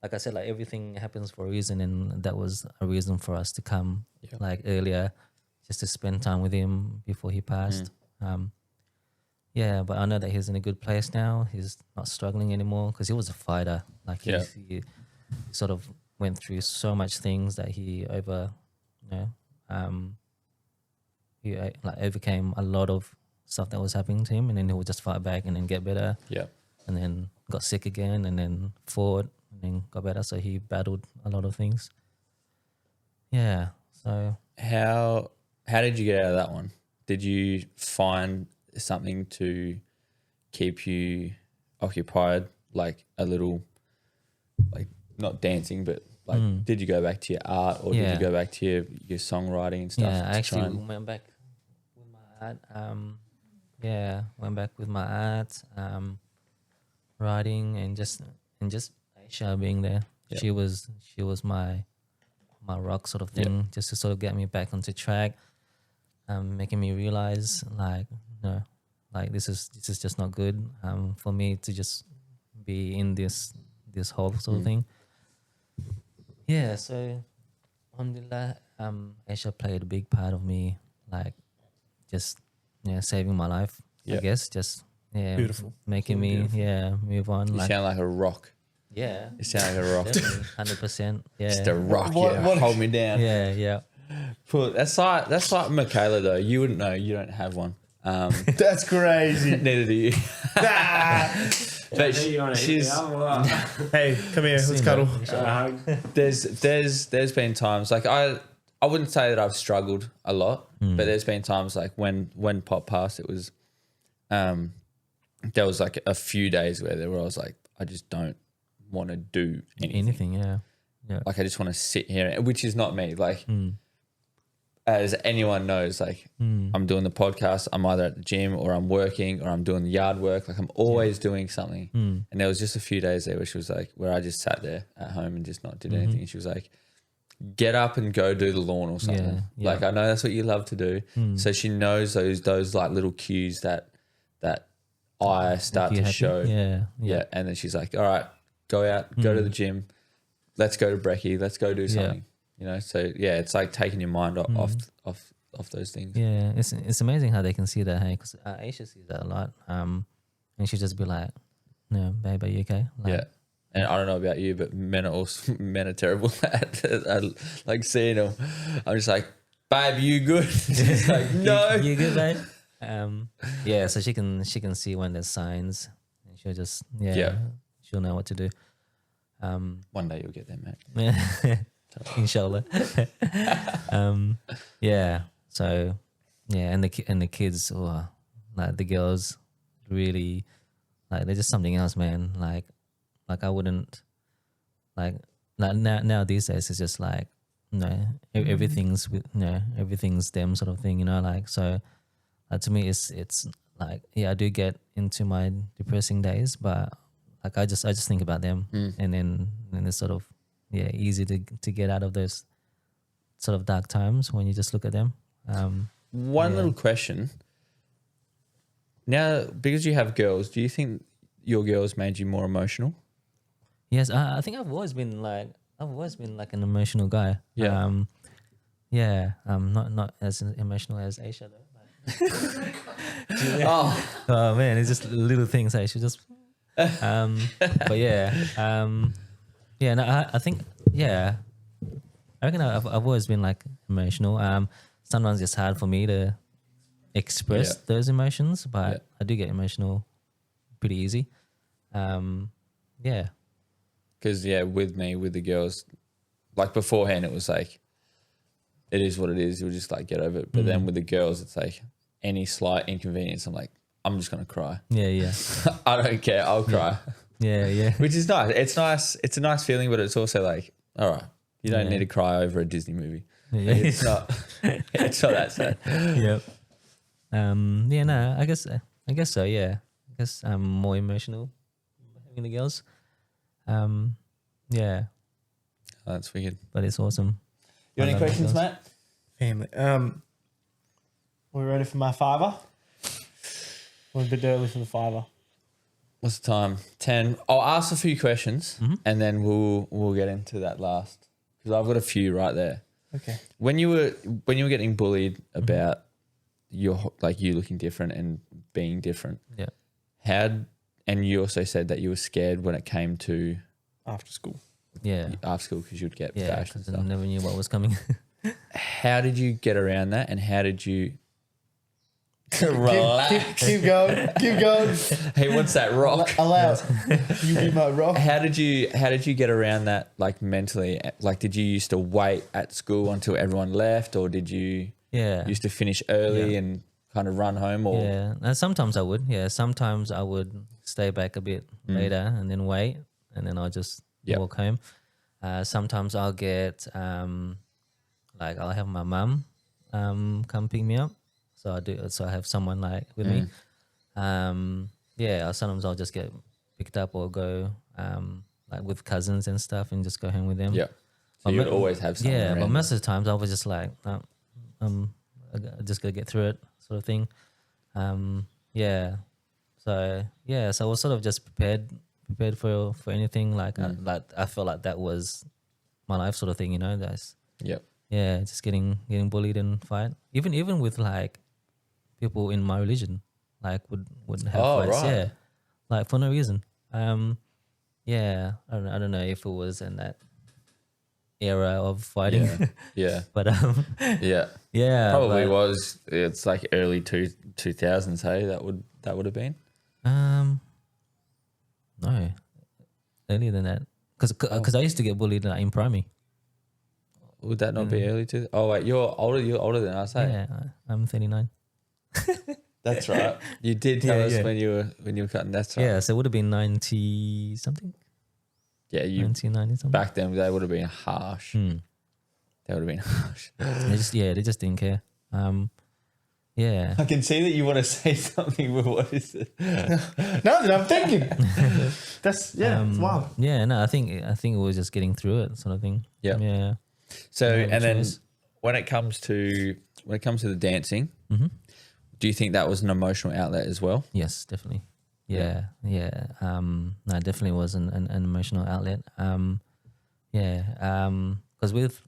like I said, like everything happens for a reason, and that was a reason for us to come Yeah. like earlier, just to spend time with him before he passed. Yeah, but I know that he's in a good place now. He's not struggling anymore because he was a fighter. Like Yeah. he sort of went through so much things that he like overcame a lot of stuff that was happening to him, and then he would just fight back and then get better, Yeah. and then got sick again, and then fought and then got better. So he battled a lot of things. Yeah. So How did you get out of that one? Did you find something to keep you occupied, like a little, like not dancing, but like, did you go back to your art, or did Yeah. you go back to your songwriting and stuff? yeah, I to actually try and- went back with my art. Went back with my art, writing, and just Aisha being there. Yeah. She was my rock sort of thing, just to sort of get me back onto track, making me realize like, no, like this is just not good for me to just be in this whole sort of thing. Yeah, so alhamdulillah, Aisha played a big part of me, like just saving my life. I Yeah. guess just Beautiful. making me move on. You Like sound like a rock. yeah, You sound like a rock. 100%. Yeah, Just a rock. What- yeah. what- Hold me down. yeah. Cool. That's like Michaela though. You wouldn't know. You don't have one. That's crazy. Neither do you. But she's Hey, come here. Let's You cuddle. know, there's been times like I wouldn't say that I've struggled a lot, but there's been times like when Pop passed, it was there was like a few days where I was like, I just don't want to do anything. yeah. Like I just want to sit here, which is not me. Like as anyone knows, like I'm doing the podcast, I'm either at the gym or I'm working or I'm doing the yard work. Like I'm always doing something. And there was just a few days there where she was like, where I just sat there at home and just not did anything. And she was like, get up and go do the lawn or something. Yeah. Like I know that's what you love to do. So she knows those like little cues that I start You to happy? show. Yeah. And then she's like, all right, go out, go to the gym. Let's go to brecce. Let's go do something. You know, so yeah, it's like taking your mind off those things. Yeah, it's amazing how they can see that, hey, because Aisha sees that a lot. And she'll just be like, no, babe, are you okay? Like, Yeah. And I don't know about you, but men are terrible at like seeing them. I'm just like, babe, you good? She's like, no. You good, babe? Yeah, so she can see when there's signs, and she'll just she'll know what to do. One day you'll get there, mate. Yeah. Inshallah. Yeah. So yeah, and the kids, like the girls, really, like they're just something else, man. Like I wouldn't like now these days it's just like everything's everything's them sort of thing, you know. Like so, to me it's like I do get into my depressing days, but like I just think about them, and then it's sort of easy to get out of those sort of dark times when you just look at them. One little question. Now, because you have girls, do you think your girls made you more emotional? Yes, I think I've always been like an emotional guy. Yeah. Not as emotional as Aisha though. Oh, Oh man, it's just little things. I should just. But no, I think I reckon I've always been like emotional. Sometimes it's hard for me to express those emotions, but I do get emotional pretty easy. because with me, with the girls, like beforehand, it was like, it is what it is. You'll just like get over it. But then with the girls, it's like any slight inconvenience, I'm like, I'm just gonna cry. Yeah. I don't care. I'll cry. Yeah. Which is nice. It's nice. It's a nice feeling, but it's also like, all right, you don't Yeah. need to cry over a Disney movie. Yeah. It's not. It's not that sad. Yep. No, I guess so. Yeah, I guess I'm more emotional having the girls. Yeah. Oh, that's wicked. but it's awesome. You got any I love questions, girls. mate? Family. We ready for my fiver? We're a bit early for the fiver. What's the time? 10. I'll ask a few questions and then we'll get into that last because I've got a few right there. Okay. When you were getting bullied about your you looking different and being different, Yeah. And you also said that you were scared when it came to After school. Yeah. after school because you'd get Yeah. bashed and 'Cause I stuff. never knew what was coming. How did you get around that and how did you relax? Keep going. Keep going. He wants that rock. Allow it. You be my rock. How did you get around that like mentally? Like did you used to wait at school until everyone left or did you Yeah. used to finish early Yeah. and kind of run home or Yeah. And sometimes I would. Yeah. Sometimes I would stay back a bit later and then wait, and then I'll just Yep. walk home. Sometimes I'll get I'll have my mum come pick me up. So I do. So I have someone like with me. Yeah. Sometimes I'll just get picked up or go like with cousins and stuff and just go home with them. yeah. So But you'd mo- always have someone Yeah, but around. most of the times I was just like, I just gotta get through it, sort of thing. Yeah. So yeah, so I was sort of just prepared for anything. Like I felt like that was my life, sort of thing. You know, that's Yep. yeah, just getting bullied and fight. Even with like people in my religion, like would have Oh, fights. right. Yeah, like for no reason. Yeah, I don't know if it was in that era of fighting, Yeah. Yeah. but Yeah. yeah, Probably but, was. It's like early 2000s. Hey, that would have been. No, earlier than that, because I used to get bullied like, in primary. Would that not be early too? Oh wait, you're older than us. Hey? Yeah, I'm 39. That's right. You did tell Yeah, us yeah. when you were cutting. That's right. Yeah, so it would have been 90 something, Yeah, you 1990 something. back then they would have been harsh. Hmm. They would have been harsh. They just didn't care. Yeah. I can see that you want to say something, but what is it? No, I'm thinking. That's it's wild. Yeah, no, I think it was just getting through it, sort of thing. Yeah. Yeah. So, No and then choice. when it comes to the dancing, Mm-hmm. do you think that was an emotional outlet as well? Yes, definitely. Yeah. No, it definitely was an emotional outlet. Because with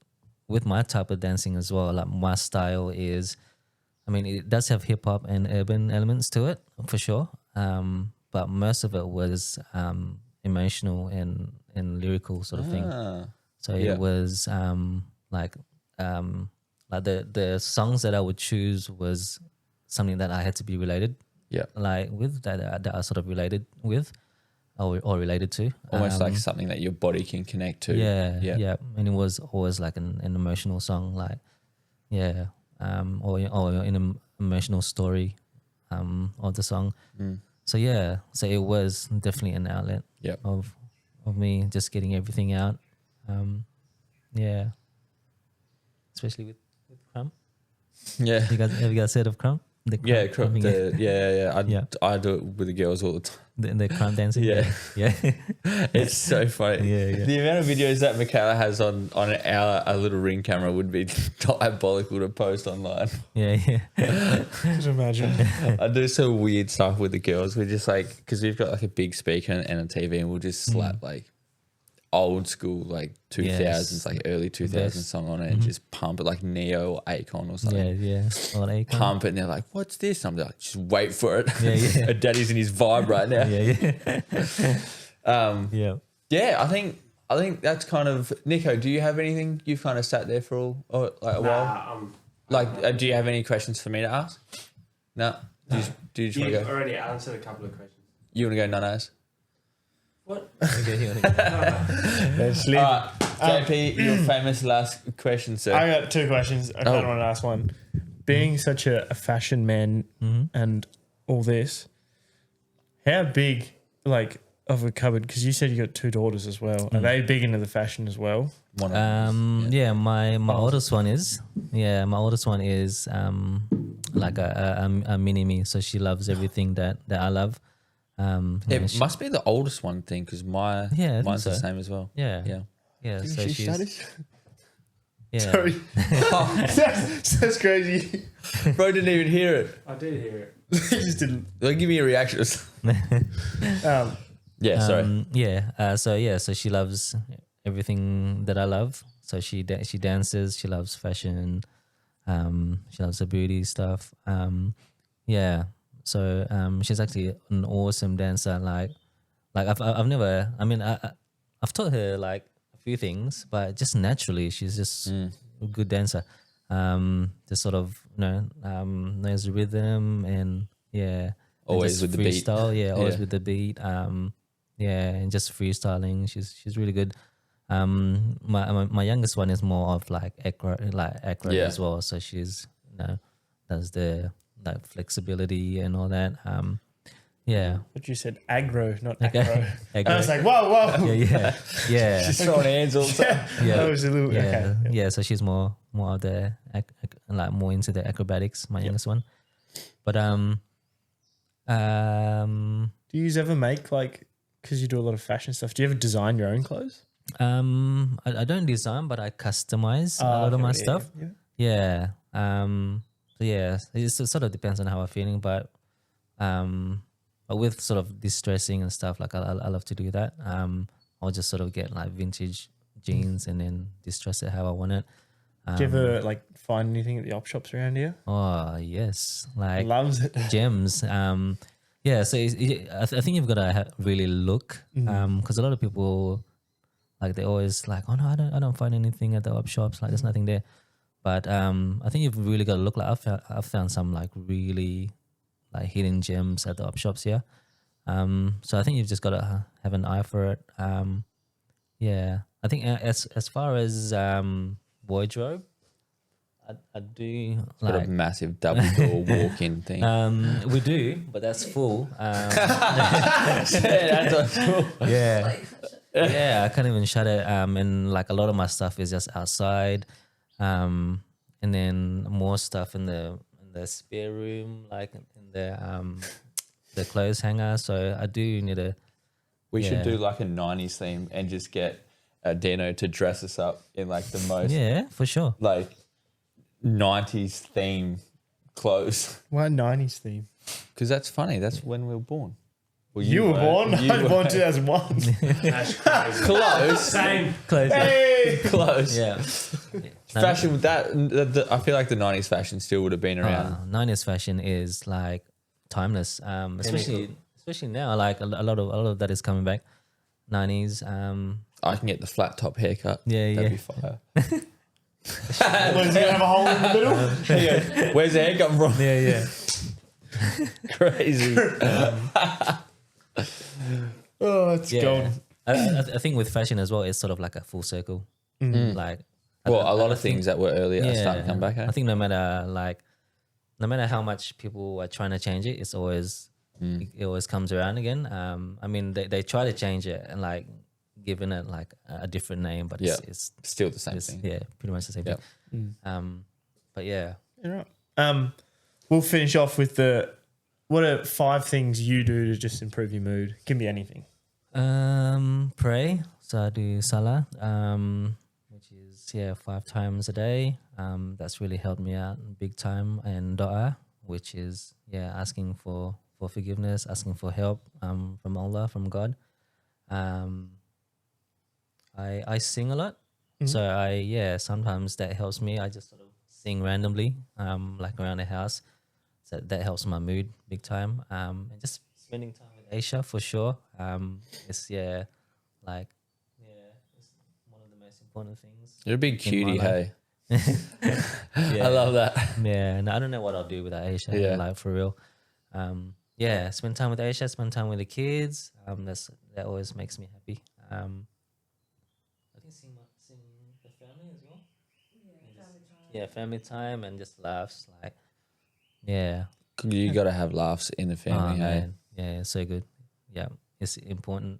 my type of dancing as well, like my style is, I mean, it does have hip hop and urban elements to it for sure. But most of it was emotional and lyrical sort of thing. Ah, So Yeah. it was like the songs that I would choose was something that I had to be related yeah. like with that I sort of related with or related to. Almost like something that your body can connect to. Yeah. And it was always like an emotional song, like or an emotional story of the song. So so it was definitely an outlet Yep. of me just getting everything out. Especially with Crumb. Yeah. Have you guys heard of Crumb? The Yeah, crumbing, Yeah. I do it with the girls all the time. the crumb dancing. Yeah. Yeah. It's so funny. Yeah. The amount of videos that Michaela has on our little Ring camera would be diabolical to post online. Yeah. Just imagine. I do some weird stuff with the girls. We're just like, because we've got like a big speaker and a TV, and we'll just slap like old school, like 2000s, Yes. like early 2000s Best. song on it and just pump it like Neo or Akon or something. Yeah. Or Akon. Pump it, and they're like, "What's this?" I'm like, "Just wait for it." Yeah. Daddy's in his vibe right now. Yeah. Yeah, I think that's kind of Nico. Do you have anything? You've kind of sat there for like a while. Like, do you have any questions for me to ask? No. Do you just want to You've go? already answered a couple of questions. You want to go nanas? What? Let's leave. All right, JP, your famous last question, sir. I got two questions. I kind of Oh. want to ask one. Being such a fashion man and all this, how big, like, of a cupboard? Because you said you got two daughters as well. Are they big into the fashion as well? One of them. My oldest one is like a mini me, so she loves everything that I love. It must be the oldest one thing because Yeah, I think mine's the so. same as well. Yeah. yeah. Didn't So she she's stutter? yeah. Sorry. That's crazy. Bro didn't even hear it. I did hear it. He just didn't. Like, give me a reaction. Yeah, sorry. So she loves everything that I love. So she dances. She loves fashion. She loves the beauty stuff. Yeah. So she's actually an awesome dancer. Like I've never. I mean, I've taught her like a few things, but just naturally, she's just a good dancer. Just sort of knows the rhythm and yeah. and Always just with the beat. freestyle. Yeah, always Yeah. with the beat. Yeah, and just freestyling. She's really good. My youngest one is more of like acro Yeah. as well. So she's does the like flexibility and all that. Yeah. But you said aggro, not Okay. acro. Aggro. I was like, whoa. Yeah. She's throwing hands all the time. Yeah. That was a little, Yeah, okay. yeah. So she's more of the like more into the acrobatics. My youngest one, but Do you ever make like, because you do a lot of fashion stuff, do you ever design your own clothes? I don't design, but I customize a lot of my stuff. Yeah. Yeah. So yeah, it sort of depends on how I'm feeling, but with sort of distressing and stuff, like I love to do that. I'll just sort of get like vintage jeans and then distress it how I want it. Do you ever like find anything at the op shops around here? Oh yes, like Loves it. gems. Yeah. So I think you've got to really look, because a lot of people like they always like, oh no, I don't find anything at the op shops. Like there's nothing there. But I think you've really got to look. Like I've found some like really like hidden gems at the op shops here. So I think you've just got to have an eye for it. Yeah, I think as far as wardrobe, I do Got like a massive double door walk-in thing. we do, but that's full. That's cool. Yeah, yeah, I can't even shut it. And like a lot of my stuff is just outside. And then more stuff in the spare room, like in the clothes hanger. So I do need to. We should Yeah. do like a 90s theme and just get Dino to dress us up in like the most Yeah, for sure. like 90s theme clothes. Why 90s theme? Because that's funny. That's when we were born. Well, You were born? You I was born 2001. That's crazy. Close. Same. Clothes. Hey! Close. Yeah. Fashion with that, I feel like the 90s fashion still would have been around. 90s fashion is like timeless. Especially now, like a lot of that is coming back. 90s. I can get the flat top haircut. Yeah, That'd yeah. be fire. What, is he going to have a hole in the middle? Where's the hair come from? Yeah, yeah. Crazy. Oh, it's Yeah. gone. I think with fashion as well, it's sort of like a full circle. Like Well, a lot I of think- things that were earlier are starting to come back. I think no matter how much people are trying to change it, it's always it always comes around again. I mean, they try to change it and like giving it like a different name, but it's Still the same thing. yeah, pretty much the same Yep. thing. But yeah, You're right. We'll finish off with what are 5 things you do to just improve your mood? Can be anything. pray. So I do salah, which is 5 times a day. That's really helped me out big time. And dua, which is asking for forgiveness, asking for help from Allah, from God. I sing a lot, so sometimes that helps me. I just sort of sing randomly, like around the house. So that helps my mood big time. And just spending time with Aisha for sure. It's it's one of the most important things. You're a big in my cutie, life. hey. Yeah. I love that. Yeah, no, I don't know what I'll do without Aisha. Yeah. Like for real. Spend time with Aisha, spend time with the kids. That always makes me happy. I think sing the family as well. Yeah, family time and just laughs. Like, yeah. You got to have laughs in the family, hey. Man. Yeah, it's so good. Yeah, it's important.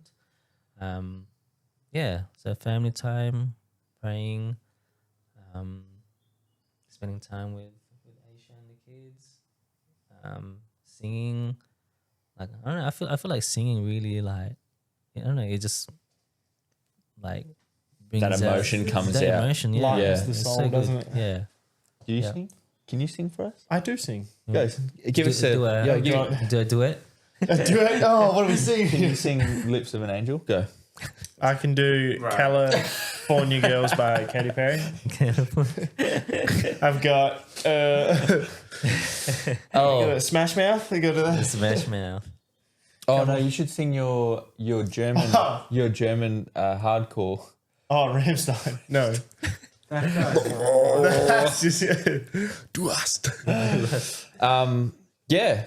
So family time, praying, spending time with Aisha and the kids, singing. Like I don't know, I feel like singing really like I don't know, it just like brings that out emotion comes that out. Emotion, yeah, Lightens Yeah. the It's soul, so good. doesn't it? Yeah. Do you Yeah. sing? Can you sing for us? I do sing. Go. Give us a. Yeah, Do a duet. Do it. Oh, what are we Can singing? you sing "Lips of an Angel"? Go. I can do Right. California Girls by Katy Perry. I've got Smash Mouth. We go to that. Smash Mouth. Oh no, you should sing your German hardcore. Oh, Rammstein. No. That's just Du hast. Yeah.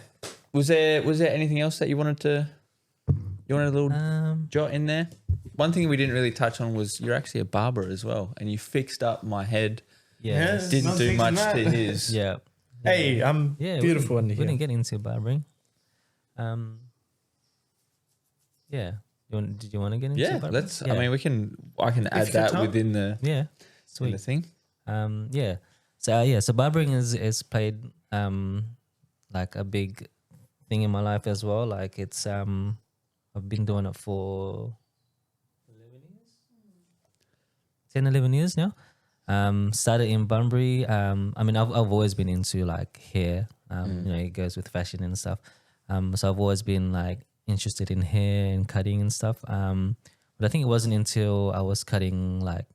Was there anything else that you wanted a little jot in there? One thing we didn't really touch on was you're actually a barber as well, and you fixed up my head. Yeah. Yeah. Didn't Not do fixing much that. to his. Yeah. Hey, I'm Yeah, beautiful we under didn't here. get into barbering. Yeah. Did you want to get into Yeah, barbering? let's. Yeah. I mean, I can add you that can within the yeah. in Sweet. the thing. Yeah. So barbering is played like a big thing in my life as well. Like it's I've been doing it for 11 years now. Started in Bunbury. I mean, I've always been into like hair. You know, it goes with fashion and stuff. So I've always been like interested in hair and cutting and stuff. But I think it wasn't until I was cutting like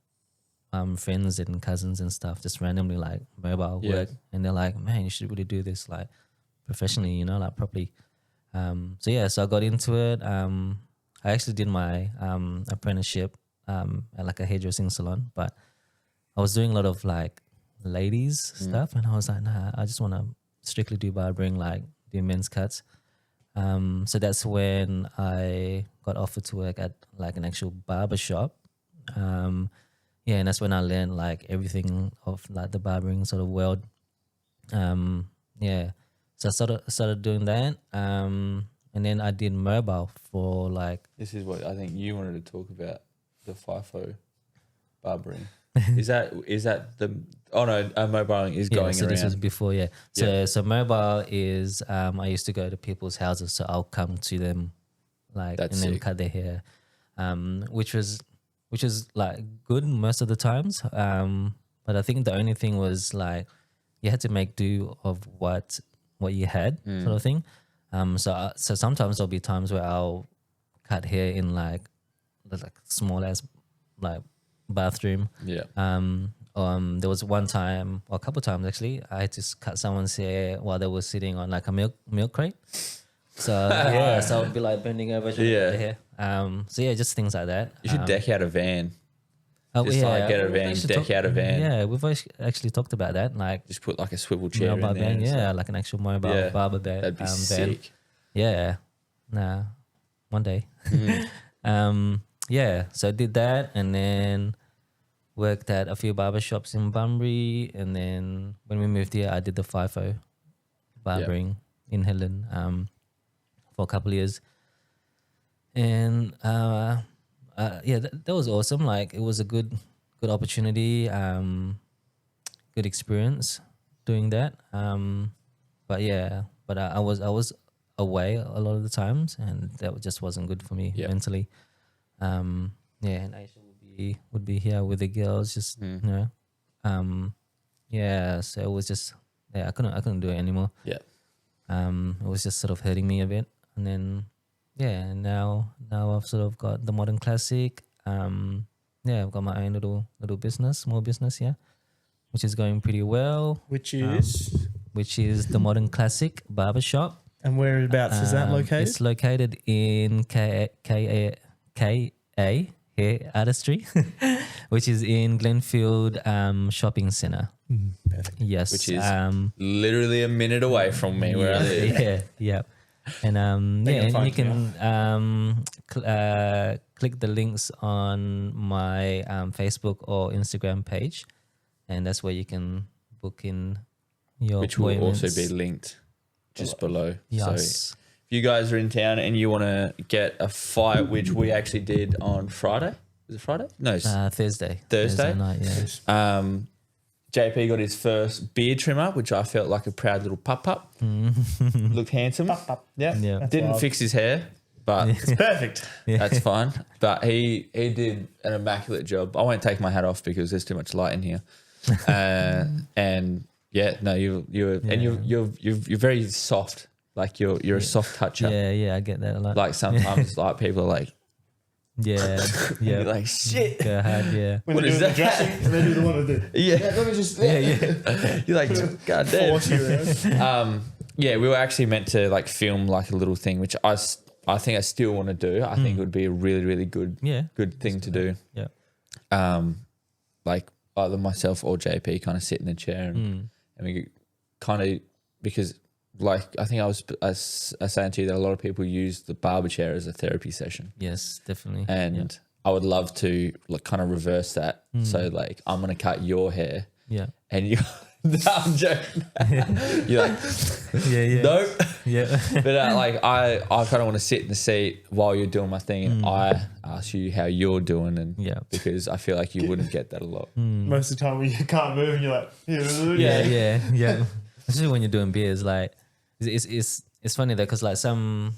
friends and cousins and stuff, just randomly like mobile Yeah. work, and they're like, "Man, you should really do this like professionally, you know, like properly." So yeah, so I got into it. I actually did my apprenticeship at like a hairdressing salon, but I was doing a lot of like ladies stuff, and I was like, nah, I just want to strictly do barbering, like do men's cuts. So that's when I got offered to work at like an actual barber shop. Yeah, and that's when I learned like everything of like the barbering sort of world. Yeah, so I started doing that. And then I did mobile for like This is what I think you wanted to talk about, the FIFO barbering. Is that the? Oh no, mobiling is going so around. this was before, yeah. So mobile is I used to go to people's houses, so I'll come to them, like, That's and then sick. cut their hair, which was like good most of the times. But I think the only thing was like you had to make do of what you had, sort of thing. So sometimes there'll be times where I'll cut hair in like small as like bathroom. Yeah. There was one time, or a couple of times actually, I had to cut someone's hair while they were sitting on like a milk crate. So yeah, so I'd be like bending over to Yeah. cut their hair. So yeah, just things like that. You should deck out a van. Oh, Just like get a we've van, actually deck out a van. Yeah, we've actually talked about that, like Just put like a swivel chair in mobile there. van. and Yeah, stuff. like an actual mobile Yeah, barber van. That'd be van. sick. Yeah, nah, one day. Mm-hmm. Yeah, so I did that, and then worked at a few barbershops in Bunbury, and then when we moved here, I did the FIFO barbering in Helen for a couple of years, and yeah, that was awesome. Like it was a good opportunity, good experience doing that. But yeah, but I was away a lot of the times, and that just wasn't good for me Yeah. mentally. Yeah, and Aisha would be here with the girls, just you know, yeah. So it was just I couldn't do it anymore. Yeah. It was just sort of hurting me a bit, and then yeah, now I've sort of got the modern classic. Yeah, I've got my own little business, small business, yeah, which is going pretty well. Which is The Modern Classic Barbershop. and whereabouts is that located? It's located in KA Hair Artistry, which is in Glenfield Shopping Centre. Perfect. Yes, Which is literally a minute away from me where I live. yeah. And They yeah, can and you find can click the links on my Facebook or Instagram page, and that's where you can book in your Which will also appointments. be linked just below. Yes. So if you guys are in town and you want to get a fight, which we actually did on Friday. Was it Friday? No, it's Thursday. Thursday? night, yeah. JP got his first beard trimmer, which I felt like a proud little pup. Looked handsome. Pup. Yeah. Yeah. That's Didn't wild. fix his hair. but It's perfect. that's fine. But he did an immaculate job. I won't take my hat off because there's too much light in here. And yeah, no, you're very soft. Like you're a soft toucher. Yeah, I get that a lot. Like sometimes like people are like, yeah, you're like shit. Go ahead, yeah. When What they're is doing the that? dressing, and they do the one of the Yeah. let me just You're like, God damn. force you around. Yeah, we were actually meant to like film like a little thing, which I think I still want to do. I think it would be a really, really good thing to do. Yeah. Like either myself or JP kind of sit in the chair and we kind of, because like I think I was saying to you that a lot of people use the barber chair as a therapy session. Yes, definitely. And I would love to like kind of reverse that. So like I'm gonna cut your hair. Yeah. And you. No, I'm joking. You're like, Yeah. nope. Yeah. But like I kind of want to sit in the seat while you're doing my thing, and I ask you how you're doing, and because I feel like you wouldn't get that a lot. Most of the time when you can't move and you're like, Yeah. Especially when you're doing beards, like it's funny though, because like some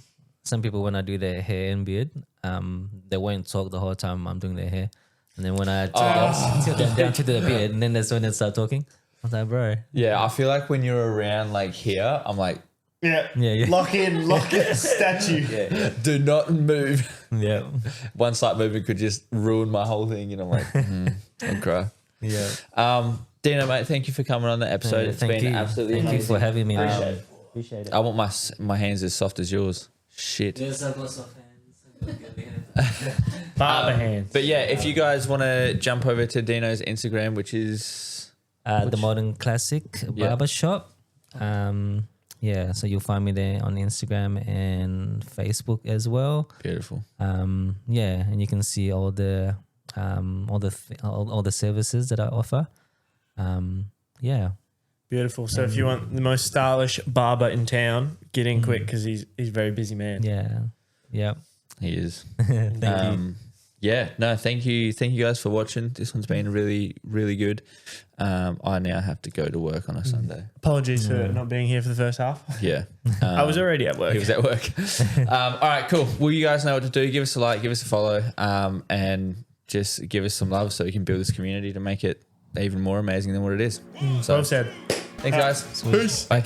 people when I do their hair and beard, they won't talk the whole time I'm doing their hair, and then when I tilt them down to the beard, and then that's when they start talking. I was like, bro. Yeah, I feel like when you're around like here, I'm like, yeah. Lock in, statue. yeah, do not move. Yeah. One slight movement could just ruin my whole thing, and I'm like, I'll cry. Yeah. Dino, mate, thank you for coming on the episode. It's been absolutely Thank you amazing. for having me. Appreciate it. I want my hands as soft as yours. Shit. Barber hands. But yeah, if you guys want to jump over to Dino's Instagram, which is The Modern Classic Barber Shop. So you'll find me there on Instagram and Facebook as well. beautiful. And you can see all the services that I offer. Beautiful. So if you want the most stylish barber in town, get in quick because he's a very busy man. Yeah. He is. Thank you. Yeah, no, thank you guys for watching. This one's been really, really good. I now have to go to work on a Sunday. Apologies for not being here for the first half. Yeah. I was already at work. He was at work. All right, cool. Well, you guys know what to do. Give us a like, give us a follow, and just give us some love so we can build this community to make it even more amazing than what it is. Well said. Thanks, guys. Peace. Bye.